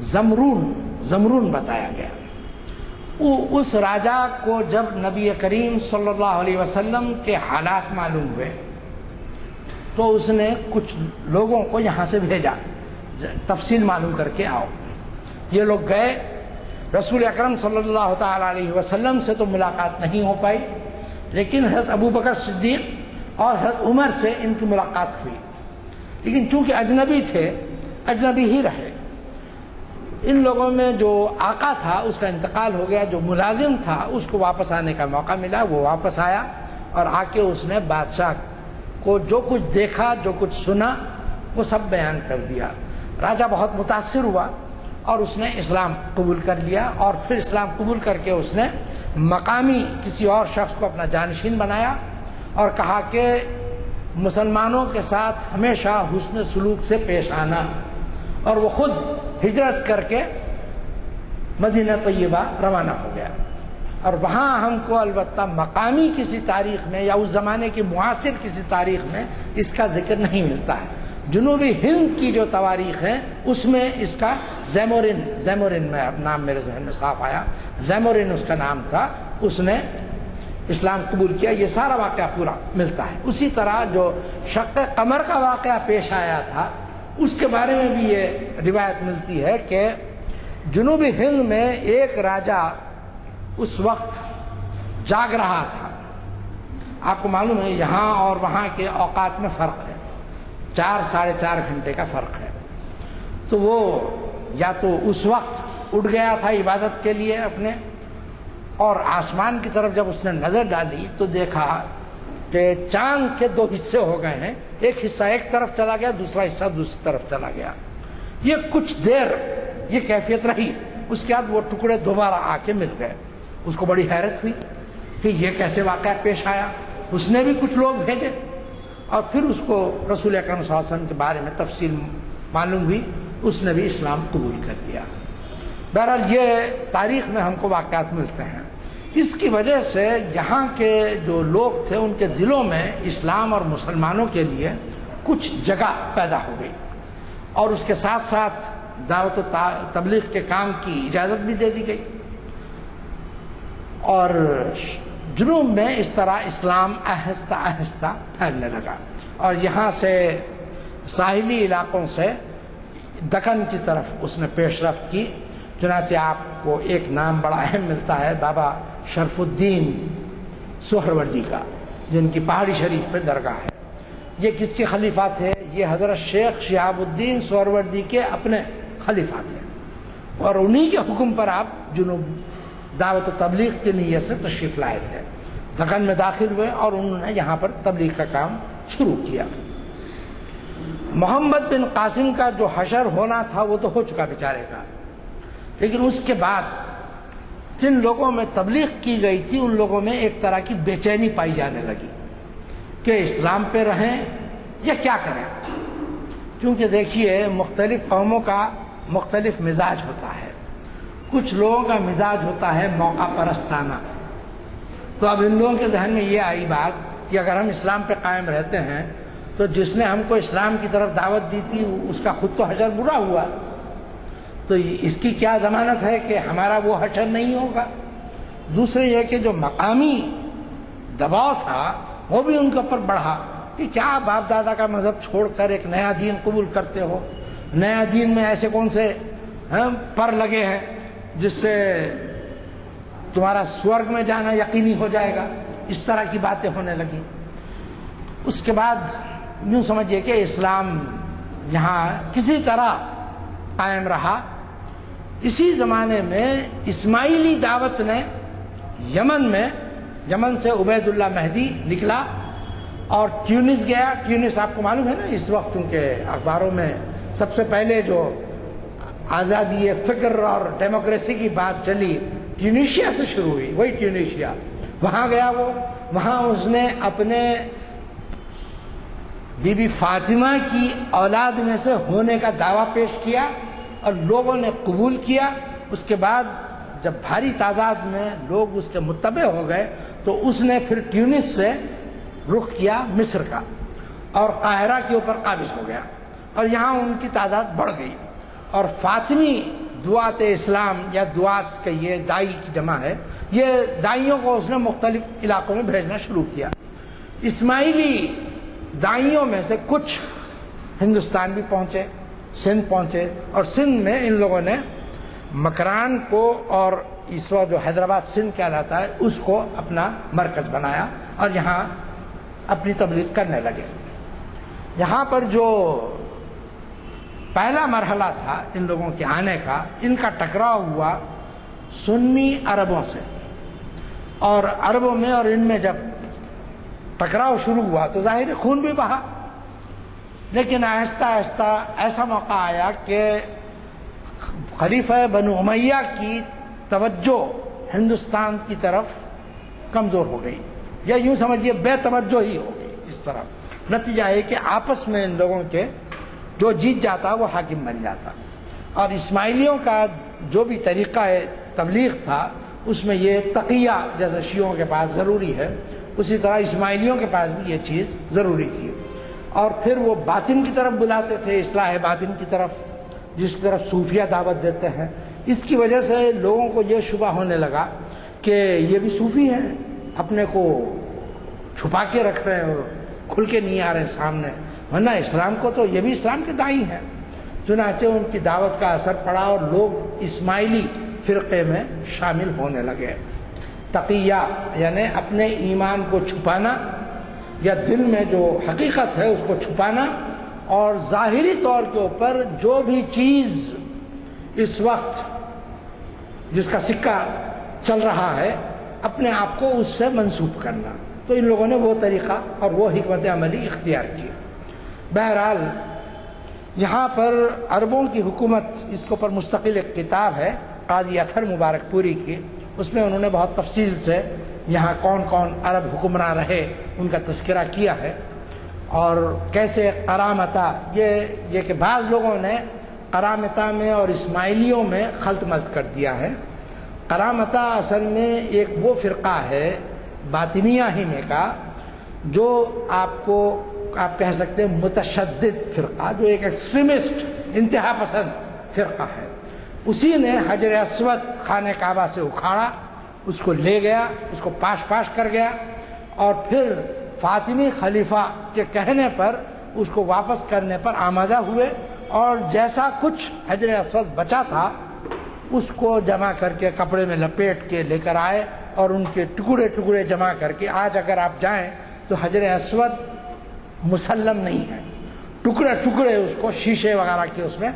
[SPEAKER 3] زمرون بتایا گیا۔ اس راجا کو جب نبی کریم صلی اللہ علیہ وسلم کے حالات معلوم ہوئے تو اس نے کچھ لوگوں کو یہاں سے بھیجا، تفصیل معلوم کر کے آؤ۔ یہ لوگ گئے، رسول اکرم صلی اللہ تعالی علیہ وسلم سے تو ملاقات نہیں ہو پائی، لیکن حضرت ابو بکر صدیق اور حضرت عمر سے ان کی ملاقات ہوئی، لیکن چونکہ اجنبی تھے، اجنبی ہی رہے۔ ان لوگوں میں جو آقا تھا اس کا انتقال ہو گیا، جو ملازم تھا اس کو واپس آنے کا موقع ملا، وہ واپس آیا اور آ کے اس نے بادشاہ کو جو کچھ دیکھا، جو کچھ سنا، وہ سب بیان کر دیا۔ راجہ بہت متاثر ہوا اور اس نے اسلام قبول کر لیا، اور پھر اسلام قبول کر کے اس نے مقامی کسی اور شخص کو اپنا جانشین بنایا اور کہا کہ مسلمانوں کے ساتھ ہمیشہ حسن سلوک سے پیش آنا، اور وہ خود ہجرت کر کے مدینہ طیبہ روانہ ہو گیا۔ اور وہاں ہم کو البتہ مقامی کسی تاریخ میں یا اس زمانے کی معاصر کسی تاریخ میں اس کا ذکر نہیں ملتا ہے۔ جنوبی ہند کی جو تواریخ ہیں اس میں اس کا زیمورن میں نام میرے ذہن میں صاف آیا، زیمورن اس کا نام تھا، اس نے اسلام قبول کیا۔ یہ سارا واقعہ پورا ملتا ہے۔ اسی طرح جو شق قمر کا واقعہ پیش آیا تھا اس کے بارے میں بھی یہ روایت ملتی ہے کہ جنوبی ہند میں ایک راجہ اس وقت جاگ رہا تھا۔ آپ کو معلوم ہے یہاں اور وہاں کے اوقات میں فرق ہے، 4-4.5 گھنٹے کا فرق ہے۔ تو وہ یا تو اس وقت اٹھ گیا تھا عبادت کے لیے اپنے، اور آسمان کی طرف جب اس نے نظر ڈالی تو دیکھا کہ چاند کے 2 حصے ہو گئے ہیں، ایک حصہ ایک طرف چلا گیا، دوسرا حصہ دوسری طرف چلا گیا۔ یہ کچھ دیر یہ کیفیت رہی، اس کے بعد وہ ٹکڑے دوبارہ آ کے مل گئے۔ اس کو بڑی حیرت ہوئی کہ یہ کیسے واقعہ پیش آیا۔ اس نے بھی کچھ لوگ بھیجے اور پھر اس کو رسول اکرم صلی اللہ علیہ وسلم کے بارے میں تفصیل معلوم ہوئی، اس نے بھی اسلام قبول کر لیا۔ بہرحال یہ تاریخ میں ہم کو واقعات ملتے ہیں۔ اس کی وجہ سے یہاں کے جو لوگ تھے ان کے دلوں میں اسلام اور مسلمانوں کے لیے کچھ جگہ پیدا ہو گئی، اور اس کے ساتھ ساتھ دعوت و تبلیغ کے کام کی اجازت بھی دے دی گئی، اور جنوب میں اس طرح اسلام آہستہ آہستہ پھیلنے لگا، اور یہاں سے ساحلی علاقوں سے دکن کی طرف اس نے پیش رفت کی۔ چنانچہ آپ کو ایک نام بڑا اہم ملتا ہے بابا شرف الدین سہروردی کا، جن کی پہاڑی شریف پہ درگاہ ہے۔ یہ کس کے خلیفہ تھے؟ یہ حضرت شیخ شہاب الدین سہروردی کے اپنے خلیفہ تھے، اور انہی کے حکم پر آپ جنوب دعوت و تبلیغ کی نیت سے تشریف لائے تھے، دکن میں داخل ہوئے اور انہوں نے یہاں پر تبلیغ کا کام شروع کیا۔ محمد بن قاسم کا جو حشر ہونا تھا وہ تو ہو چکا بیچارے کا، لیکن اس کے بعد جن لوگوں میں تبلیغ کی گئی تھی ان لوگوں میں ایک طرح کی بے چینی پائی جانے لگی کہ اسلام پہ رہیں یا کیا کریں، کیونکہ دیکھیے مختلف قوموں کا مختلف مزاج ہوتا ہے۔ کچھ لوگوں کا مزاج ہوتا ہے موقع پرستانہ، تو اب ان لوگوں کے ذہن میں یہ آئی بات کہ اگر ہم اسلام پہ قائم رہتے ہیں تو جس نے ہم کو اسلام کی طرف دعوت دی تھی اس کا خود تو حشر برا ہوا، تو اس کی کیا ضمانت ہے کہ ہمارا وہ حشر نہیں ہوگا۔ دوسرے یہ کہ جو مقامی دباؤ تھا وہ بھی ان کے اوپر بڑھا کہ کیا باپ دادا کا مذہب چھوڑ کر ایک نیا دین قبول کرتے ہو، نیا دین میں ایسے کون سے پر لگے ہیں جس سے تمہارا سورگ میں جانا یقینی ہو جائے گا، اس طرح کی باتیں ہونے لگیں۔ اس کے بعد یوں سمجھیے کہ اسلام یہاں کسی طرح قائم رہا، اسی زمانے میں اسماعیلی دعوت نے یمن سے عبید اللہ مہدی نکلا اور ٹیونس گیا. ٹیونس آپ کو معلوم ہے نا اس وقت ان کے اخباروں میں سب سے پہلے جو آزادی فکر اور ڈیموکریسی کی بات چلی ٹیونیشیا سے شروع ہوئی, وہی ٹیونیشیا. وہاں گیا وہ, وہاں اس نے اپنے بی بی فاطمہ کی اولاد میں سے ہونے کا دعویٰ پیش کیا اور لوگوں نے قبول کیا. اس کے بعد جب بھاری تعداد میں لوگ اس کے متبع ہو گئے تو اس نے پھر ٹیونس سے رخ کیا مصر کا اور قاہرہ کے اوپر قابض ہو گیا اور یہاں ان کی تعداد بڑھ گئی. اور فاطمی دعات اسلام یا دعات کا یہ دائی کی جمع ہے, یہ دائیوں کو اس نے مختلف علاقوں میں بھیجنا شروع کیا. اسماعیلی دائیوں میں سے کچھ ہندوستان بھی پہنچے, سندھ پہنچے, اور سندھ میں ان لوگوں نے مکران کو اور اس وقت جو حیدرآباد سندھ کہلاتا ہے اس کو اپنا مرکز بنایا اور یہاں اپنی تبلیغ کرنے لگے. یہاں پر جو پہلا مرحلہ تھا ان لوگوں کے آنے کا, ان کا ٹکراؤ ہوا سنی عربوں سے, اور عربوں میں اور ان میں جب ٹکراؤ شروع ہوا تو ظاہر خون بھی بہا. لیکن آہستہ آہستہ ایسا موقع آیا کہ خلیفہ بنو امیہ کی توجہ ہندوستان کی طرف کمزور ہو گئی, یا یوں سمجھیے بے توجہ ہی ہو گئی اس طرف. نتیجہ ہے کہ آپس میں ان لوگوں کے جو جیت جاتا وہ حاکم بن جاتا. اور اسماعیلیوں کا جو بھی طریقہ تبلیغ تھا اس میں یہ تقیہ جیسے شیعوں کے پاس ضروری ہے, اسی طرح اسماعیلیوں کے پاس بھی یہ چیز ضروری تھی. اور پھر وہ باطن کی طرف بلاتے تھے, اصلاح باطن کی طرف, جس کی طرف صوفیہ دعوت دیتے ہیں. اس کی وجہ سے لوگوں کو یہ شبہ ہونے لگا کہ یہ بھی صوفی ہیں, اپنے کو چھپا کے رکھ رہے ہیں اور کھل کے نہیں آ رہے سامنے, ورنہ اسلام کو تو یہ بھی اسلام کے دائی ہیں. چنانچہ ان کی دعوت کا اثر پڑا اور لوگ اسماعیلی فرقے میں شامل ہونے لگے. تقیہ یعنی اپنے ایمان کو چھپانا یا دل میں جو حقیقت ہے اس کو چھپانا, اور ظاہری طور کے اوپر جو بھی چیز اس وقت جس کا سکہ چل رہا ہے اپنے آپ کو اس سے منسوب کرنا. تو ان لوگوں نے وہ طریقہ اور وہ حکمت عملی اختیار کی. بہرحال یہاں پر عربوں کی حکومت, اس کے اوپر مستقل ایک کتاب ہے قاضی اطہر مبارک پوری کی, اس میں انہوں نے بہت تفصیل سے یہاں کون کون عرب حکمراں رہے ان کا تذکرہ کیا ہے, اور کیسے قرامتہ یہ کہ بعض لوگوں نے قرامتہ میں اور اسماعیلیوں میں خلط ملط کر دیا ہے. قرامتہ اصل میں ایک وہ فرقہ ہے باطنیہ ہی میں کا جو آپ کہہ سکتے ہیں متشدد فرقہ, جو ایک ایکسٹریمسٹ انتہا پسند فرقہ ہے. اسی نے حجر اسود خانہ کعبہ سے اکھاڑا, اس کو لے گیا, اس کو پاش کر گیا, اور پھر فاطمی خلیفہ کے کہنے پر اس کو واپس کرنے پر آمادہ ہوئے, اور جیسا کچھ حجر اسود بچا تھا اس کو جمع کر کے کپڑے میں لپیٹ کے لے کر آئے, اور ان کے ٹکڑے ٹکڑے جمع کر کے آج اگر آپ جائیں تو حجر اسود مسلم نہیں ہے, ٹکڑے ٹکڑے اس کو شیشے وغیرہ کے اس میں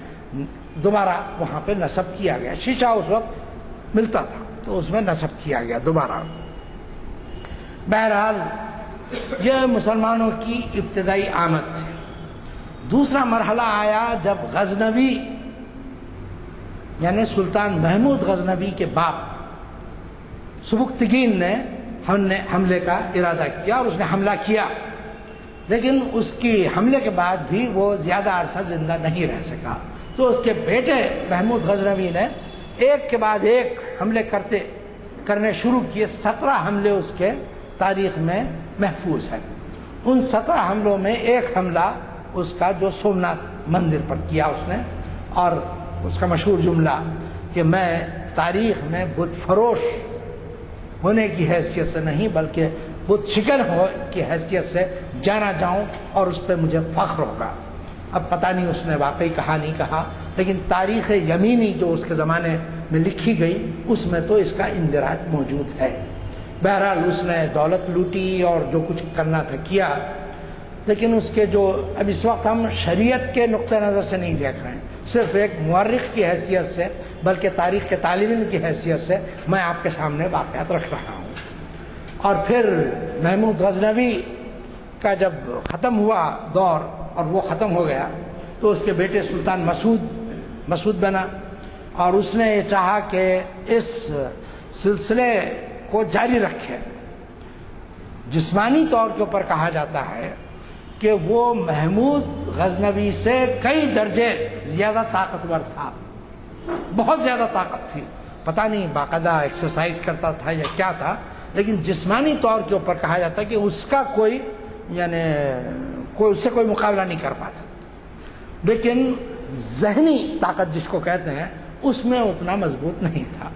[SPEAKER 3] دوبارہ وہاں پہ نصب کیا گیا. شیشہ اس وقت ملتا تھا تو اس میں نصب کیا گیا دوبارہ. بہرحال یہ مسلمانوں کی ابتدائی آمد تھی. دوسرا مرحلہ آیا جب غزنوی یعنی سلطان محمود غزنوی کے باپ سبکتگین نے حملے کا ارادہ کیا, اور اس نے حملہ کیا, لیکن اس کی حملے کے بعد بھی وہ زیادہ عرصہ زندہ نہیں رہ سکا. تو اس کے بیٹے محمود غزنوی نے ایک کے بعد ایک حملے کرنے شروع کیے. 17 حملے اس کے تاریخ میں محفوظ ہیں. ان 17 حملوں میں ایک حملہ اس کا جو سومناتھ مندر پر کیا اس نے, اور اس کا مشہور جملہ کہ میں تاریخ میں بت فروش ہونے کی حیثیت سے نہیں بلکہ بت شکن کی حیثیت سے جانا جاؤں اور اس پہ مجھے فخر ہوگا. اب پتہ نہیں اس نے واقعی کہا نہیں کہا, لیکن تاریخ یمینی جو اس کے زمانے میں لکھی گئی اس میں تو اس کا اندراج موجود ہے. بہرحال اس نے دولت لوٹی اور جو کچھ کرنا تھا کیا. لیکن اس کے جو اب اس وقت ہم شریعت کے نقطہ نظر سے نہیں دیکھ رہے ہیں، صرف ایک مورخ کی حیثیت سے بلکہ تاریخ کے طالب علم کی حیثیت سے میں آپ کے سامنے واقعات رکھ رہا ہوں۔ اور پھر محمود غزنوی کا جب ختم ہوا دور اور وہ ختم ہو گیا تو اس کے بیٹے سلطان مسعود بنا، اور اس نے یہ چاہا کہ اس سلسلے کو جاری رکھے۔ جسمانی طور کے اوپر کہا جاتا ہے کہ وہ محمود غزنوی سے کئی درجے زیادہ طاقتور تھا، بہت زیادہ طاقت تھی، پتہ نہیں باقاعدہ ایکسرسائز کرتا تھا یا کیا تھا، لیکن جسمانی طور کے اوپر کہا جاتا ہے کہ اس کا کوئی اس سے کوئی مقابلہ نہیں کر پاتا، لیکن ذہنی طاقت جس کو کہتے ہیں اس میں اتنا مضبوط نہیں تھا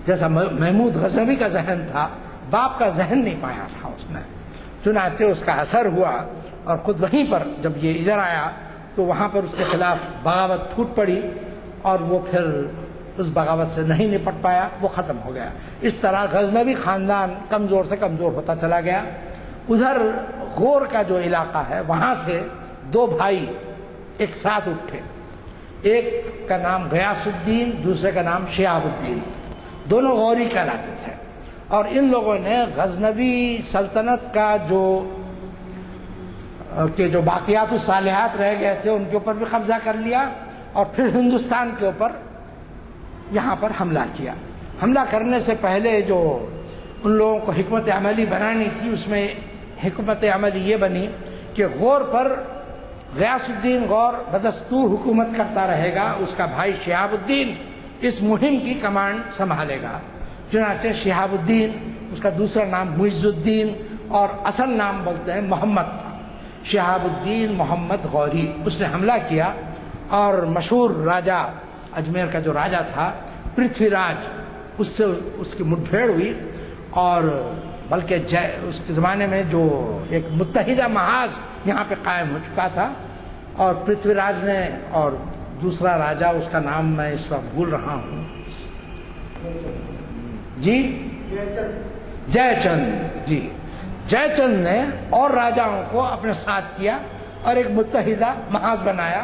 [SPEAKER 3] جیسا محمود غزنوی کا ذہن تھا۔ باپ کا ذہن نہیں پایا تھا اس نے، چنانچہ اس کا اثر ہوا، اور خود وہیں پر جب یہ ادھر آیا تو وہاں پر اس کے خلاف بغاوت پھوٹ پڑی، اور وہ پھر اس بغاوت سے نہیں نپٹ پایا، وہ ختم ہو گیا۔ اس طرح غزنوی خاندان کمزور سے کمزور ہوتا چلا گیا۔ ادھر غور کا جو علاقہ ہے وہاں سے دو بھائی ایک ساتھ اٹھے، ایک کا نام غیاث الدین، دوسرے کا نام شہاب الدین، دونوں غوری کہلاتے تھے، اور ان لوگوں نے غزنوی سلطنت کا جو باقیات الصالحات رہ گئے تھے ان کے اوپر بھی قبضہ کر لیا، اور پھر ہندوستان کے اوپر یہاں پر حملہ کیا۔ حملہ کرنے سے پہلے جو ان لوگوں کو حکمت عملی بنانی تھی، اس میں حکمت عملی یہ بنی کہ غور پر غیاث الدین غور بدستور حکومت کرتا رہے گا، اس کا بھائی شہاب الدین اس مہم کی کمانڈ سنبھالے گا۔ چنانچہ شہاب الدین، اس کا دوسرا نام معز الدین اور اصل نام بولتے ہیں محمد تھا، شہاب الدین محمد غوری، اس نے حملہ کیا، اور مشہور راجہ اجمیر کا جو راجہ تھا پرتھوی راج، اس سے اس کی مٹبھیڑ ہوئی، اور بلکہ اس کے زمانے میں جو ایک متحدہ محاذ یہاں پہ قائم ہو چکا تھا، اور پرتھوی راج نے، اور دوسرا راجہ اس کا نام میں اس وقت بھول رہا ہوں، جی جے چند نے اور راجاؤں کو اپنے ساتھ کیا اور ایک متحدہ محاذ بنایا۔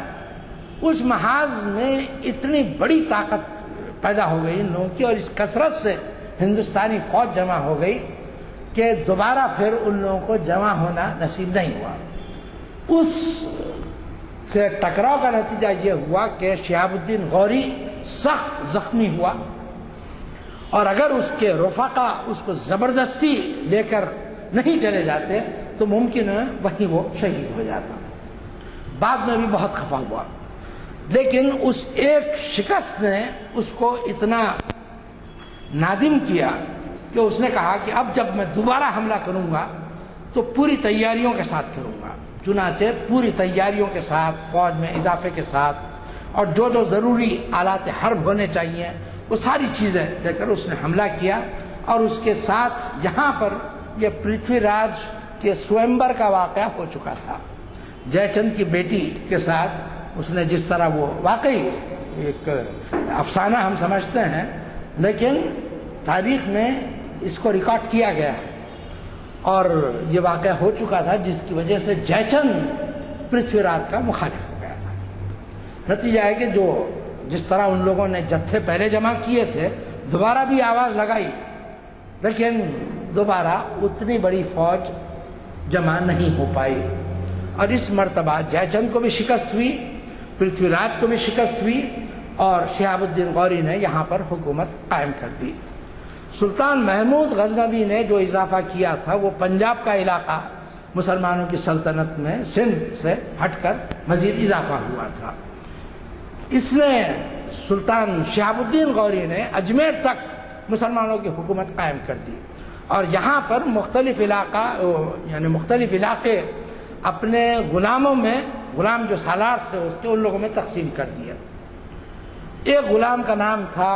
[SPEAKER 3] اس محاذ میں اتنی بڑی طاقت پیدا ہو گئی ان لوگوں کی، اور اس کثرت سے ہندوستانی فوج جمع ہو گئی کہ دوبارہ پھر ان لوگوں کو جمع ہونا نصیب نہیں ہوا۔ اس کے ٹکراؤ کا نتیجہ یہ ہوا کہ شہاب الدین غوری سخت زخمی ہوا، اور اگر اس کے رفقا اس کو زبردستی لے کر نہیں چلے جاتے تو ممکن ہے وہیں وہ شہید ہو جاتا۔ بعد میں بھی بہت خفا ہوا، لیکن اس ایک شکست نے اس کو اتنا نادم کیا کہ اس نے کہا کہ اب جب میں دوبارہ حملہ کروں گا تو پوری تیاریوں کے ساتھ کروں گا۔ چنانچہ پوری تیاریوں کے ساتھ، فوج میں اضافے کے ساتھ، اور جو ضروری آلات حرب ہونے چاہیے وہ ساری چیزیں لے کر اس نے حملہ کیا۔ اور اس کے ساتھ یہاں پر یہ پرتھوی راج کے سوئمبر کا واقعہ ہو چکا تھا، جے چند کی بیٹی کے ساتھ اس نے جس طرح، وہ واقعی ایک افسانہ ہم سمجھتے ہیں، لیکن تاریخ میں اس کو ریکارڈ کیا گیا ہے، اور یہ واقعہ ہو چکا تھا جس کی وجہ سے جے چند پرتھوی راج کا مخالف ہو گیا تھا۔ نتیجہ ہے کہ جس طرح ان لوگوں نے جتھے پہلے جمع کیے تھے دوبارہ بھی آواز لگائی، لیکن دوبارہ اتنی بڑی فوج جمع نہیں ہو پائی، اور اس مرتبہ جے چند کو بھی شکست ہوئی، پرتھوی راج کو بھی شکست ہوئی، اور شہاب الدین غوری نے یہاں پر حکومت قائم کر دی۔ سلطان محمود غزنوی نے جو اضافہ کیا تھا وہ پنجاب کا علاقہ مسلمانوں کی سلطنت میں سندھ سے ہٹ کر مزید اضافہ ہوا تھا۔ اس نے سلطان شہاب الدین غوری نے اجمیر تک مسلمانوں کی حکومت قائم کر دی، اور یہاں پر مختلف علاقے اپنے غلاموں میں، غلام جو سالار تھے اس کے، ان لوگوں میں تقسیم کر دیا۔ ایک غلام کا نام تھا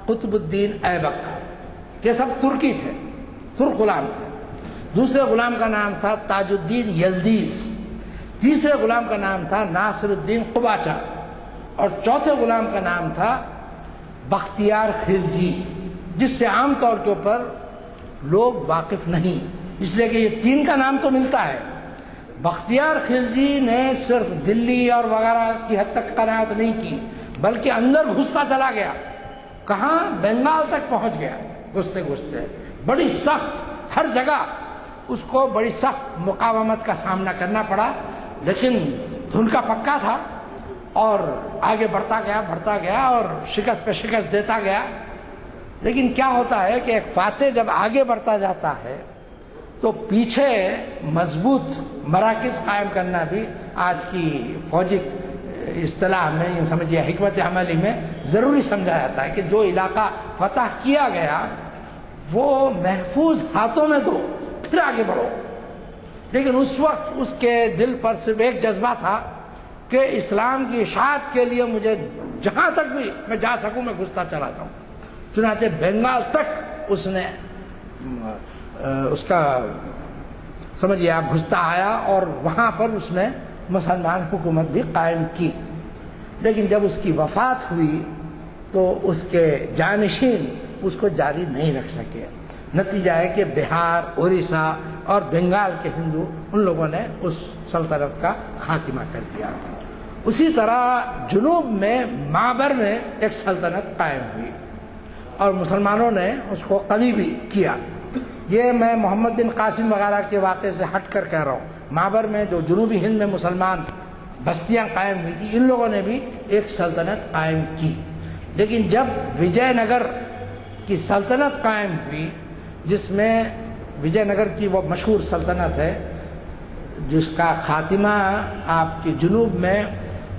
[SPEAKER 3] قطب الدین ایبک، یہ سب ترکی تھے، ترک غلام تھے۔ دوسرے غلام کا نام تھا تاج الدین یلدیز، تیسرے غلام کا نام تھا ناصر الدین قباچہ، اور چوتھے غلام کا نام تھا بختیار خلجی، جس سے عام طور کے اوپر لوگ واقف نہیں، اس لیے کہ یہ تین کا نام تو ملتا ہے، بختیار خلجی نے صرف دلی اور وغیرہ کی حد تک قناعت نہیں کی، بلکہ اندر گھستا چلا گیا، کہاں؟ بنگال تک پہنچ گیا، گھستے گھستے بڑی سخت، ہر جگہ اس کو بڑی سخت مقاومت کا سامنا کرنا پڑا، لیکن دھن کا پکا تھا اور آگے بڑھتا گیا اور شکست پہ شکست دیتا گیا۔ لیکن کیا ہوتا ہے کہ ایک فاتح جب آگے بڑھتا جاتا ہے تو پیچھے مضبوط مراکز قائم کرنا بھی آج کی فوجی اصطلاح میں، یہ سمجھیے حکمت عملی میں ضروری سمجھا جاتا ہے کہ جو علاقہ فتح کیا گیا وہ محفوظ ہاتھوں میں دو، پھر آگے بڑھو۔ لیکن اس وقت اس کے دل پر صرف ایک جذبہ تھا کہ اسلام کی اشاعت کے لیے مجھے جہاں تک بھی میں جا سکوں میں گھستا چلا جاؤں۔ چنانچہ بنگال تک اس نے اس کا سمجھیے آپ گھستا آیا اور وہاں پر اس نے مسلمان حکومت بھی قائم کی۔ لیکن جب اس کی وفات ہوئی تو اس کے جانشین اس کو جاری نہیں رکھ سکے۔ نتیجہ ہے کہ بہار، اڑیسہ اور بنگال کے ہندو ان لوگوں نے اس سلطنت کا خاتمہ کر دیا۔ اسی طرح جنوب میں مابر میں ایک سلطنت قائم ہوئی اور مسلمانوں نے اس کو قوی بھی کیا۔ یہ میں محمد بن قاسم وغیرہ کے واقعے سے ہٹ کر کہہ رہا ہوں۔ مابر میں جو جنوبی ہند میں مسلمان بستیاں قائم ہوئی تھی، ان لوگوں نے بھی ایک سلطنت قائم کی۔ لیکن جب وجے نگر کی سلطنت قائم ہوئی، جس میں وجے نگر کی وہ مشہور سلطنت ہے جس کا خاتمہ آپ کے جنوب میں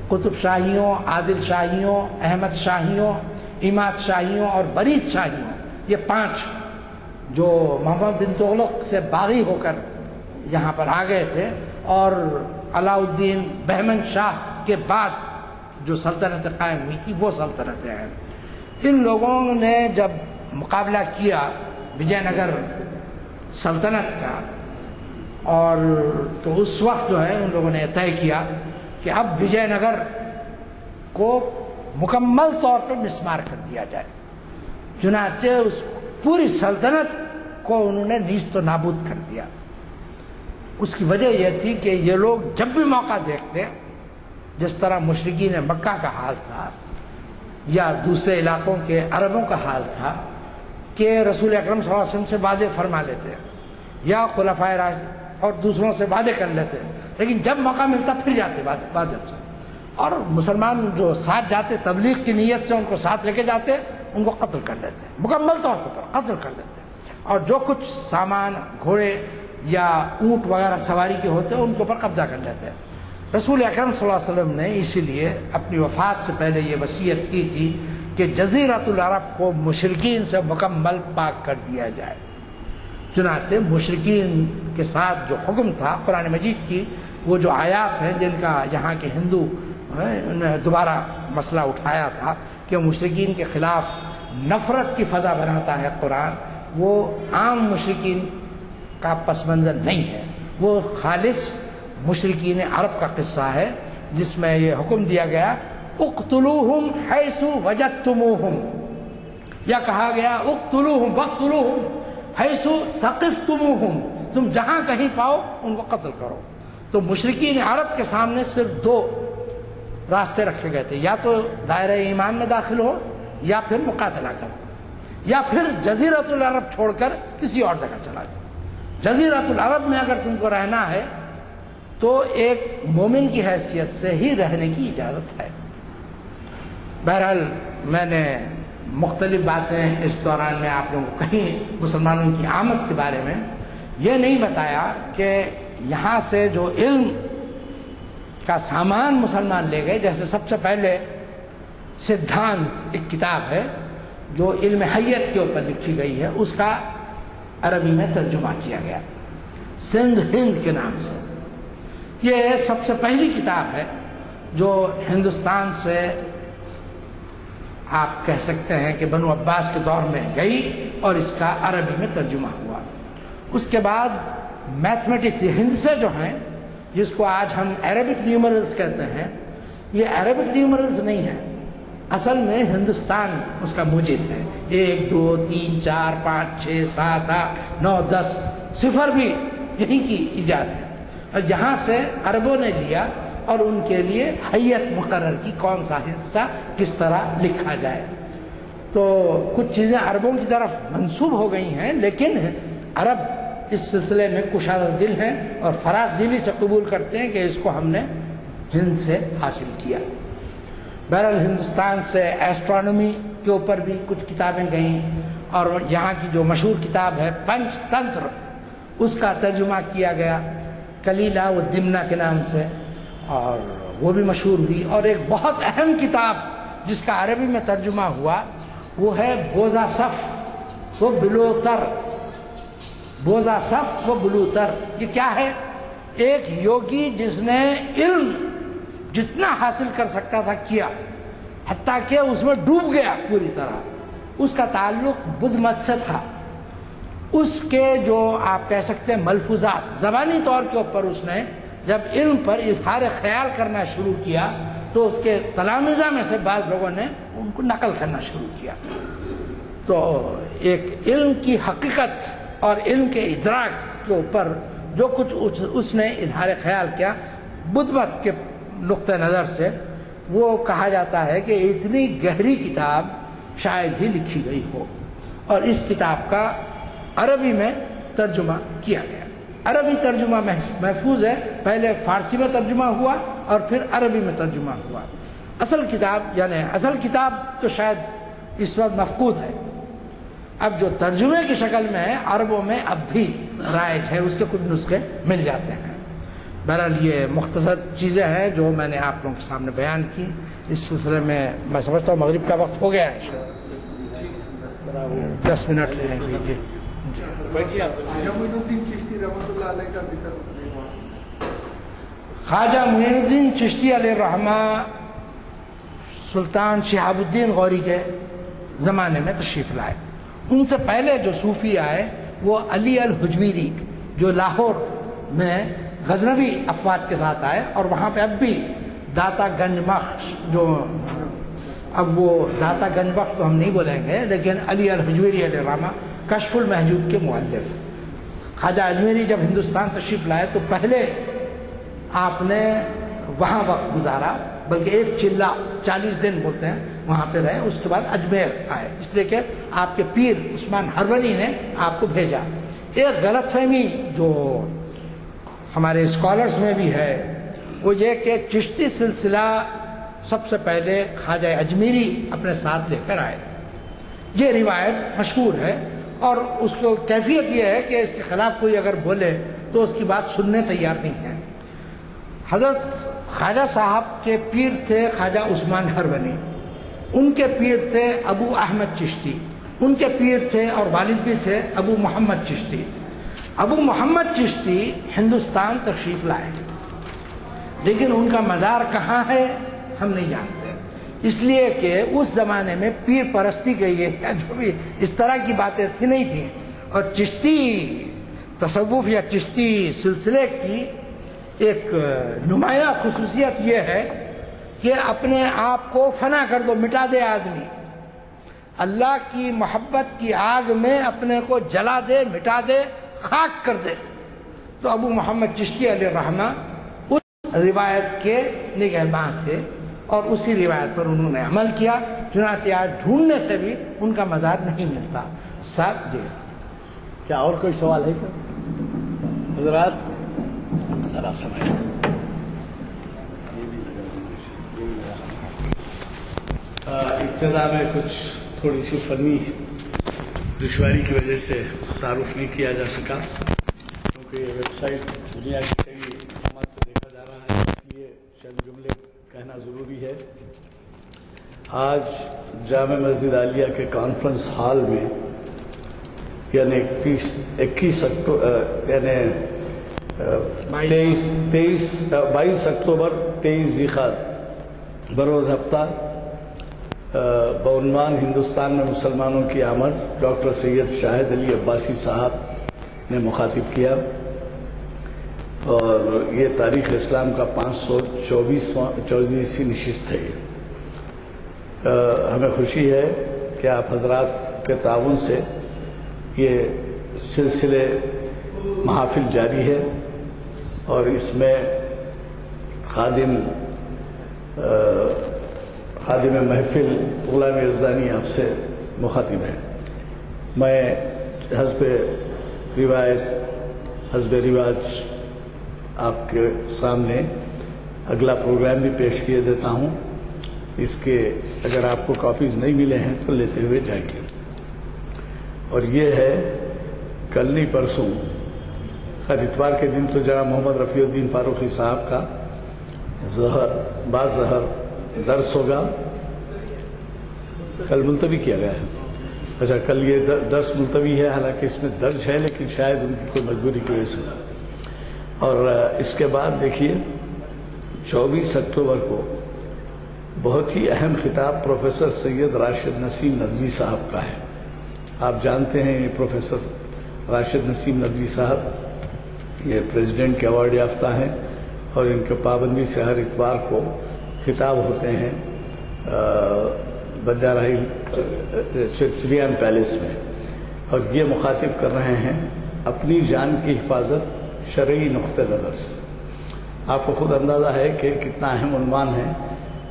[SPEAKER 3] قطب شاہیوں، عادل شاہیوں، احمد شاہیوں، اماد شاہیوں اور برید شاہیوں، یہ 5 جو محمد بن تغلق سے باغی ہو کر یہاں پر آ گئے تھے، اور علاؤالدین بہمن شاہ کے بعد جو سلطنت قائم ہوئی تھی وہ سلطنتیں ہیں۔ ان لوگوں نے جب مقابلہ کیا وجے نگر سلطنت کا، اور تو اس وقت جو ہے ان لوگوں نے طے کیا کہ اب وجے نگر کو مکمل طور پر مسمار کر دیا جائے۔ چنانچہ اس پوری سلطنت کو انہوں نے نیست و نابود کر دیا۔ اس کی وجہ یہ تھی کہ یہ لوگ جب بھی موقع دیکھتے، جس طرح مشرکین مکہ کا حال تھا یا دوسرے علاقوں کے عربوں کا حال تھا، کہ رسول اکرم صلی اللہ علیہ وسلم سے وعدے فرما لیتے یا خلفائے راشدین اور دوسروں سے وعدے کر لیتے، لیکن جب موقع ملتا پھر جاتے وعدے سے، اور مسلمان جو ساتھ جاتے تبلیغ کی نیت سے ان کو ساتھ لے کے جاتے، ان کو قتل کر دیتے، مکمل طور پر قتل کر دیتے، اور جو کچھ سامان گھوڑے یا اونٹ وغیرہ سواری کے ہوتے ان کے اوپر قبضہ کر لیتے۔ رسول اکرم صلی اللہ علیہ وسلم نے اسی لیے اپنی وفات سے پہلے یہ وصیت کی تھی کہ جزیرۃ العرب کو مشرکین سے مکمل پاک کر دیا جائے۔ چنانچہ مشرکین کے ساتھ جو حکم تھا قرآن مجید کی، وہ جو آیات ہیں جن کا یہاں کے ہندو نے دوبارہ مسئلہ اٹھایا تھا کہ مشرکین کے خلاف نفرت کی فضا بناتا ہے قرآن، وہ عام مشرکین کا پس منظر نہیں ہے، وہ خالص مشرکین عرب کا قصہ ہے، جس میں یہ حکم دیا گیا اقتلوہم حیث وجدتموہم، یا کہا گیا اقتلوہم وقتلوہم حیث ثقفتموہم، تم جہاں کہیں پاؤ ان کو قتل کرو۔ تو مشرکین عرب کے سامنے صرف 2 راستے رکھے گئے تھے، یا تو دائرہ ایمان میں داخل ہو یا پھر مقاتلہ کرو، یا پھر جزیرۃ العرب چھوڑ کر کسی اور جگہ چلا جاؤ۔ جزیرۃ العرب میں اگر تم کو رہنا ہے تو ایک مومن کی حیثیت سے ہی رہنے کی اجازت ہے۔ بہرحال میں نے مختلف باتیں اس دوران میں آپ لوگوں کو کہیں مسلمانوں کی آمد کے بارے میں یہ نہیں بتایا کہ یہاں سے جو علم کا سامان مسلمان لے گئے، جیسے سب سے پہلے سدھانت ایک کتاب ہے جو علم حیت کے اوپر لکھی گئی ہے، اس کا عربی میں ترجمہ کیا گیا سندھ ہند کے نام سے۔ یہ سب سے پہلی کتاب ہے جو ہندوستان سے آپ کہہ سکتے ہیں کہ بنو عباس کے دور میں گئی اور اس کا عربی میں ترجمہ ہوا۔ اس کے بعد میتھمیٹکس، یہ ہند سے جو ہیں، جس کو آج ہم عربک نیومرلز کہتے ہیں، یہ عربک نیومرلز نہیں ہے، اصل میں ہندوستان اس کا موجد ہے۔ 1 2 3 4 5 6 7 8 9 10 صفر بھی یہیں کی ایجاد ہے۔ اور یہاں سے عربوں نے لیا اور ان کے لیے ہیئت مقرر کی کون سا حصہ کس طرح لکھا جائے. تو کچھ چیزیں عربوں کی طرف منسوب ہو گئی ہیں، لیکن عرب اس سلسلے میں کشادہ دل ہیں اور فراخ دلی سے قبول کرتے ہیں کہ اس کو ہم نے ہند سے حاصل کیا. بہرحال ہندوستان سے ایسٹرانومی کے اوپر بھی کچھ کتابیں گئیں، اور یہاں کی جو مشہور کتاب ہے پنچ تنتر، اس کا ترجمہ کیا گیا کلیلہ و دمنہ کے نام سے، اور وہ بھی مشہور ہوئی. اور ایک بہت اہم کتاب جس کا عربی میں ترجمہ ہوا وہ ہے بوزا صف و بلوتر. بوزا صف و بلوتر یہ کیا ہے؟ ایک یوگی جس نے علم جتنا حاصل کر سکتا تھا کیا، حتیٰ کہ اس میں ڈوب گیا پوری طرح. اس کا تعلق بدھ مت سے تھا. اس کے جو آپ کہہ سکتے ہیں ملفوظات، زبانی طور کے اوپر اس نے جب علم پر اظہار خیال کرنا شروع کیا تو اس کے تلامذہ میں سے بعض لوگوں نے ان کو نقل کرنا شروع کیا. تو ایک علم کی حقیقت اور علم کے ادراک کے اوپر جو کچھ اس نے اظہار خیال کیا بدھ مت کے نقطہ نظر سے، وہ کہا جاتا ہے کہ اتنی گہری کتاب شاید ہی لکھی گئی ہو. اور اس کتاب کا عربی میں ترجمہ کیا گیا. عربی ترجمہ محفوظ ہے، پہلے فارسی میں ترجمہ ہوا اور پھر عربی میں ترجمہ ہوا. اصل کتاب تو شاید اس وقت مفقود ہے. اب جو ترجمے کی شکل میں ہے عربوں میں اب بھی رائج ہے، اس کے کچھ نسخے مل جاتے ہیں. بہرحال یہ مختصر چیزیں ہیں جو میں نے آپ لوگوں کے سامنے بیان کی. اس سلسلے میں سمجھتا ہوں مغرب کا وقت ہو گیا ہے، 10 منٹ لیں گے. خواجہ معین الدین چشتی علیہ الرحمہ سلطان شہاب الدین غوری کے زمانے میں تشریف لائے. ان سے پہلے جو صوفی آئے وہ علی الحجویری جو لاہور میں غزنوی افواج کے ساتھ آئے، اور وہاں پہ اب بھی داتا گنج بخش جو اب وہ داتا گنج بخش تو ہم نہیں بولیں گے، لیکن علی الحجویری علیہ الرحمہ کشف المحجوب کے مؤلف. خواجہ اجمیری جب ہندوستان تشریف لائے تو پہلے آپ نے وہاں وقت گزارا، بلکہ ایک چلہ 40 دن بولتے ہیں وہاں پہ رہے. اس کے بعد اجمیر آئے، اس لیے کہ آپ کے پیر عثمان ہرونی نے آپ کو بھیجا. ایک غلط فہمی جو ہمارے اسکالرز میں بھی ہے وہ یہ کہ چشتی سلسلہ سب سے پہلے خواجہ اجمیری اپنے ساتھ لے کر آئے. یہ روایت مشہور ہے، اور اس کو کیفیت یہ ہے کہ اس کے خلاف کوئی اگر بولے تو اس کی بات سننے تیار نہیں ہے. حضرت خواجہ صاحب کے پیر تھے خواجہ عثمان ہرونی، ان کے پیر تھے ابو احمد چشتی، ان کے پیر تھے اور والد بھی تھے ابو محمد چشتی. ابو محمد چشتی ہندوستان تشریف لائے، لیکن ان کا مزار کہاں ہے ہم نہیں جانتے، اس لیے کہ اس زمانے میں پیر پرستی کے یہ جو بھی اس طرح کی باتیں تھی نہیں تھیں. اور چشتی تصوف یا چشتی سلسلے کی ایک نمایاں خصوصیت یہ ہے کہ اپنے آپ کو فنا کر دو، مٹا دے آدمی، اللہ کی محبت کی آگ میں اپنے کو جلا دے، مٹا دے، خاک کر دے. تو ابو محمد چشتی علیہ الرحمہ اس روایت کے نگہباں تھے اور اسی روایت پر انہوں نے عمل کیا. چنانچہ آج ڈھونڈنے سے بھی ان کا مزار نہیں ملتا. سب جی
[SPEAKER 2] کیا اور کوئی سوال ہے کیا حضرات؟ ذرا سمجھ ابتدا میں کچھ تھوڑی سی فنی دشواری کی وجہ سے تعارف نہیں کیا جا سکا، کیونکہ یہ ویب سائٹ دنیا کی کئی مقامات پہ دیکھا جا رہا ہے، اس لیے چند جملے کہنا ضروری ہے. آج جامع مسجد عالیہ کے کانفرنس ہال میں یعنی 22 اکتوبر 23 ذیقعدہ بروز ہفتہ بعنوان ہندوستان میں مسلمانوں کی آمد ڈاکٹر سید شاہد علی عباسی صاحب نے مخاطب کیا، اور یہ تاریخ اسلام کا 524 نشست ہے. ہمیں خوشی ہے کہ آپ حضرات کے تعاون سے یہ سلسلے محافل جاری ہے. اور اس میں خادم محفل غلام یزدانی آپ سے مخاطب ہیں. میں حسب رواج آپ کے سامنے اگلا پروگرام بھی پیش کیے دیتا ہوں. اس کے اگر آپ کو کاپیز نہیں ملے ہیں تو لیتے ہوئے جائیے. اور یہ ہے کل نہیں پرسوں خیر اتوار کے دن تو جناب محمد رفیع الدین فاروقی صاحب کا ظہر درس ہوگا. کل ملتوی کیا گیا ہے. اچھا کل یہ درس ملتوی ہے، حالانکہ اس میں درج ہے لیکن شاید ان کی کوئی مجبوری کی وجہ سے. اور اس کے بعد دیکھیے 24 اکتوبر کو بہت ہی اہم خطاب پروفیسر سید راشد نسیم ندوی صاحب کا ہے. آپ جانتے ہیں یہ پروفیسر راشد نسیم ندوی صاحب یہ پریزیڈنٹ کے ایوارڈ یافتہ ہیں، اور ان کے پابندی سے ہر اتوار کو خطاب ہوتے ہیں بنجارہ چریان پیلس میں. اور یہ مخاطب کر رہے ہیں اپنی جان کی حفاظت شرعی نقطہ نظر سے. آپ کو خود اندازہ ہے کہ کتنا اہم عنوان ہے،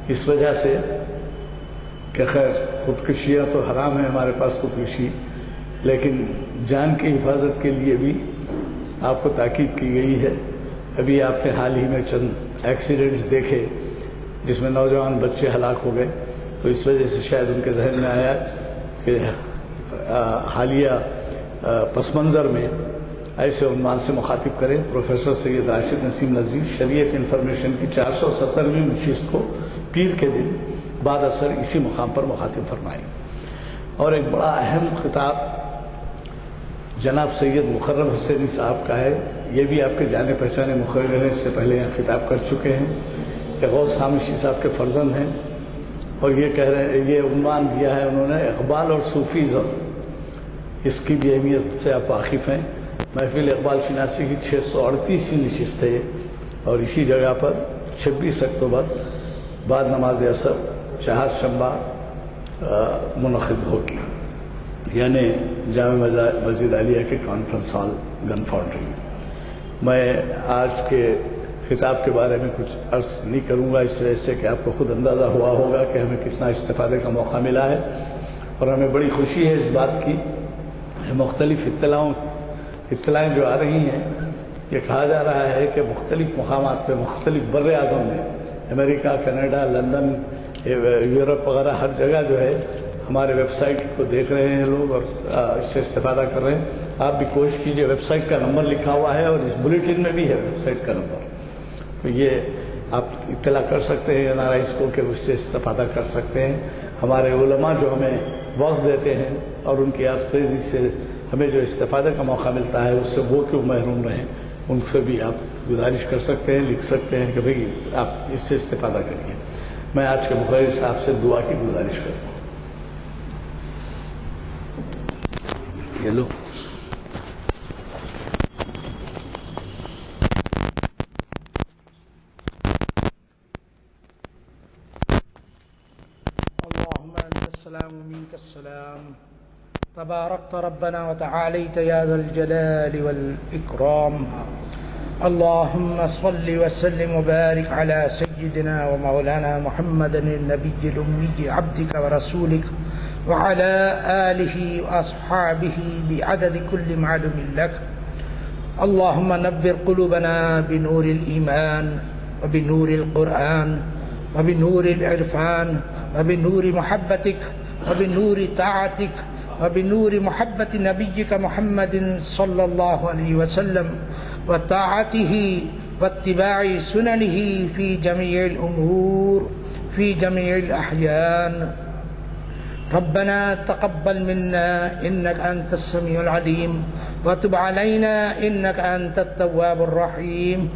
[SPEAKER 2] اس وجہ سے کہ خیر خودکشیاں تو حرام ہے ہمارے پاس خودکشی، لیکن جان کی حفاظت کے لیے بھی آپ کو تاکید کی گئی ہے. ابھی آپ نے حال ہی میں چند ایکسیڈنٹس دیکھے جس میں نوجوان بچے ہلاک ہو گئے، تو اس وجہ سے شاید ان کے ذہن میں آیا کہ حالیہ پس منظر میں ایسے عنوان سے مخاطب کریں. پروفیسر سید راشد نسیم ندوی شریعت انفارمیشن کی 470ویں نشست کو پیر کے دن بعد اثر اسی مقام پر مخاطب فرمائیں. اور ایک بڑا اہم خطاب جناب سید مقرب حسینی صاحب کا ہے. یہ بھی آپ کے جانے پہچانے مقرر ہیں، اس سے پہلے یہاں خطاب کر چکے ہیں کہ غوث خامشی صاحب کے فرزند ہیں. اور یہ کہہ رہے ہیں، یہ عنوان دیا ہے انہوں نے اقبال اور صوفیزم. اس کی بھی اہمیت سے آپ واقف ہیں. محفل اقبال شناسی کی 638ویں نشست ہے، اور اسی جگہ پر 26 اکتوبر بعد نماز عصر چہارشنبہ منعقد ہوگی، یعنی جامع مسجد عالیہ کے کانفرنس ہال گن فاؤنڈری میں. میں آج کے خطاب کے بارے میں کچھ عرض نہیں کروں گا، اس وجہ سے کہ آپ کو خود اندازہ ہوا ہوگا کہ ہمیں کتنا استفادے کا موقع ملا ہے. اور ہمیں بڑی خوشی ہے اس بات کی. مختلف اطلاعیں جو آ رہی ہیں، یہ کہا جا رہا ہے کہ مختلف مقامات پہ مختلف بر اعظم میں امریکہ، کینیڈا، لندن، یورپ وغیرہ ہر جگہ جو ہے ہمارے ویب سائٹ کو دیکھ رہے ہیں لوگ اور اس سے استفادہ کر رہے ہیں. آپ بھی کوشش کیجئے. ویب سائٹ کا نمبر لکھا ہوا ہے اور اس بلیٹن میں بھی ہے ویب سائٹ کا نمبر، تو یہ آپ اطلاع کر سکتے ہیں این آر آئیز کو کہ اس سے استفادہ کر سکتے ہیں. ہمارے علماء جو ہمیں وقت دیتے ہیں اور ان کی آسپریزی سے ہمیں جو استفادہ کا موقع ملتا ہے اس سے وہ کیوں محروم رہیں. ان سے بھی آپ گزارش کر سکتے ہیں، لکھ سکتے ہیں کہ بھئی آپ اس سے استفادہ کریے. میں آج کے مقرر صاحب سے دعا کی گزارش کرتا ہوں. یہ لو
[SPEAKER 3] السلام ومنك السلام تباركت ربنا وتعاليت يا ذا الجلال والإكرام. اللهم صل وسلم وبارك على سيدنا ومولانا محمد النبي الأمي عبدك ورسولك وعلى آله وأصحابه بعدد كل معلوم لك. اللهم نبر قلوبنا بنور الإيمان وبنور القرآن وبنور العرفان وبنور محبتك وبنور طاعتك وبنور محبة نبيك محمد صلى الله عليه وسلم وطاعته واتباع سننه في جميع الأمور في جميع الأحيان. ربنا تقبل منا إنك أنت السميع العليم وتب علينا إنك أنت التواب الرحيم.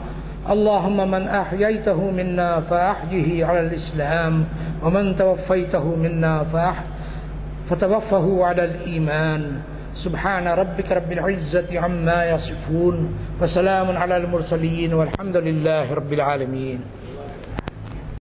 [SPEAKER 3] اللهم من أحييته منا فأحيه على الإسلام ومن توفيته منا فتوفه على الإيمان. سبحان ربك رب العزة عما يصفون وسلام على المرسلين والحمد لله رب العالمين.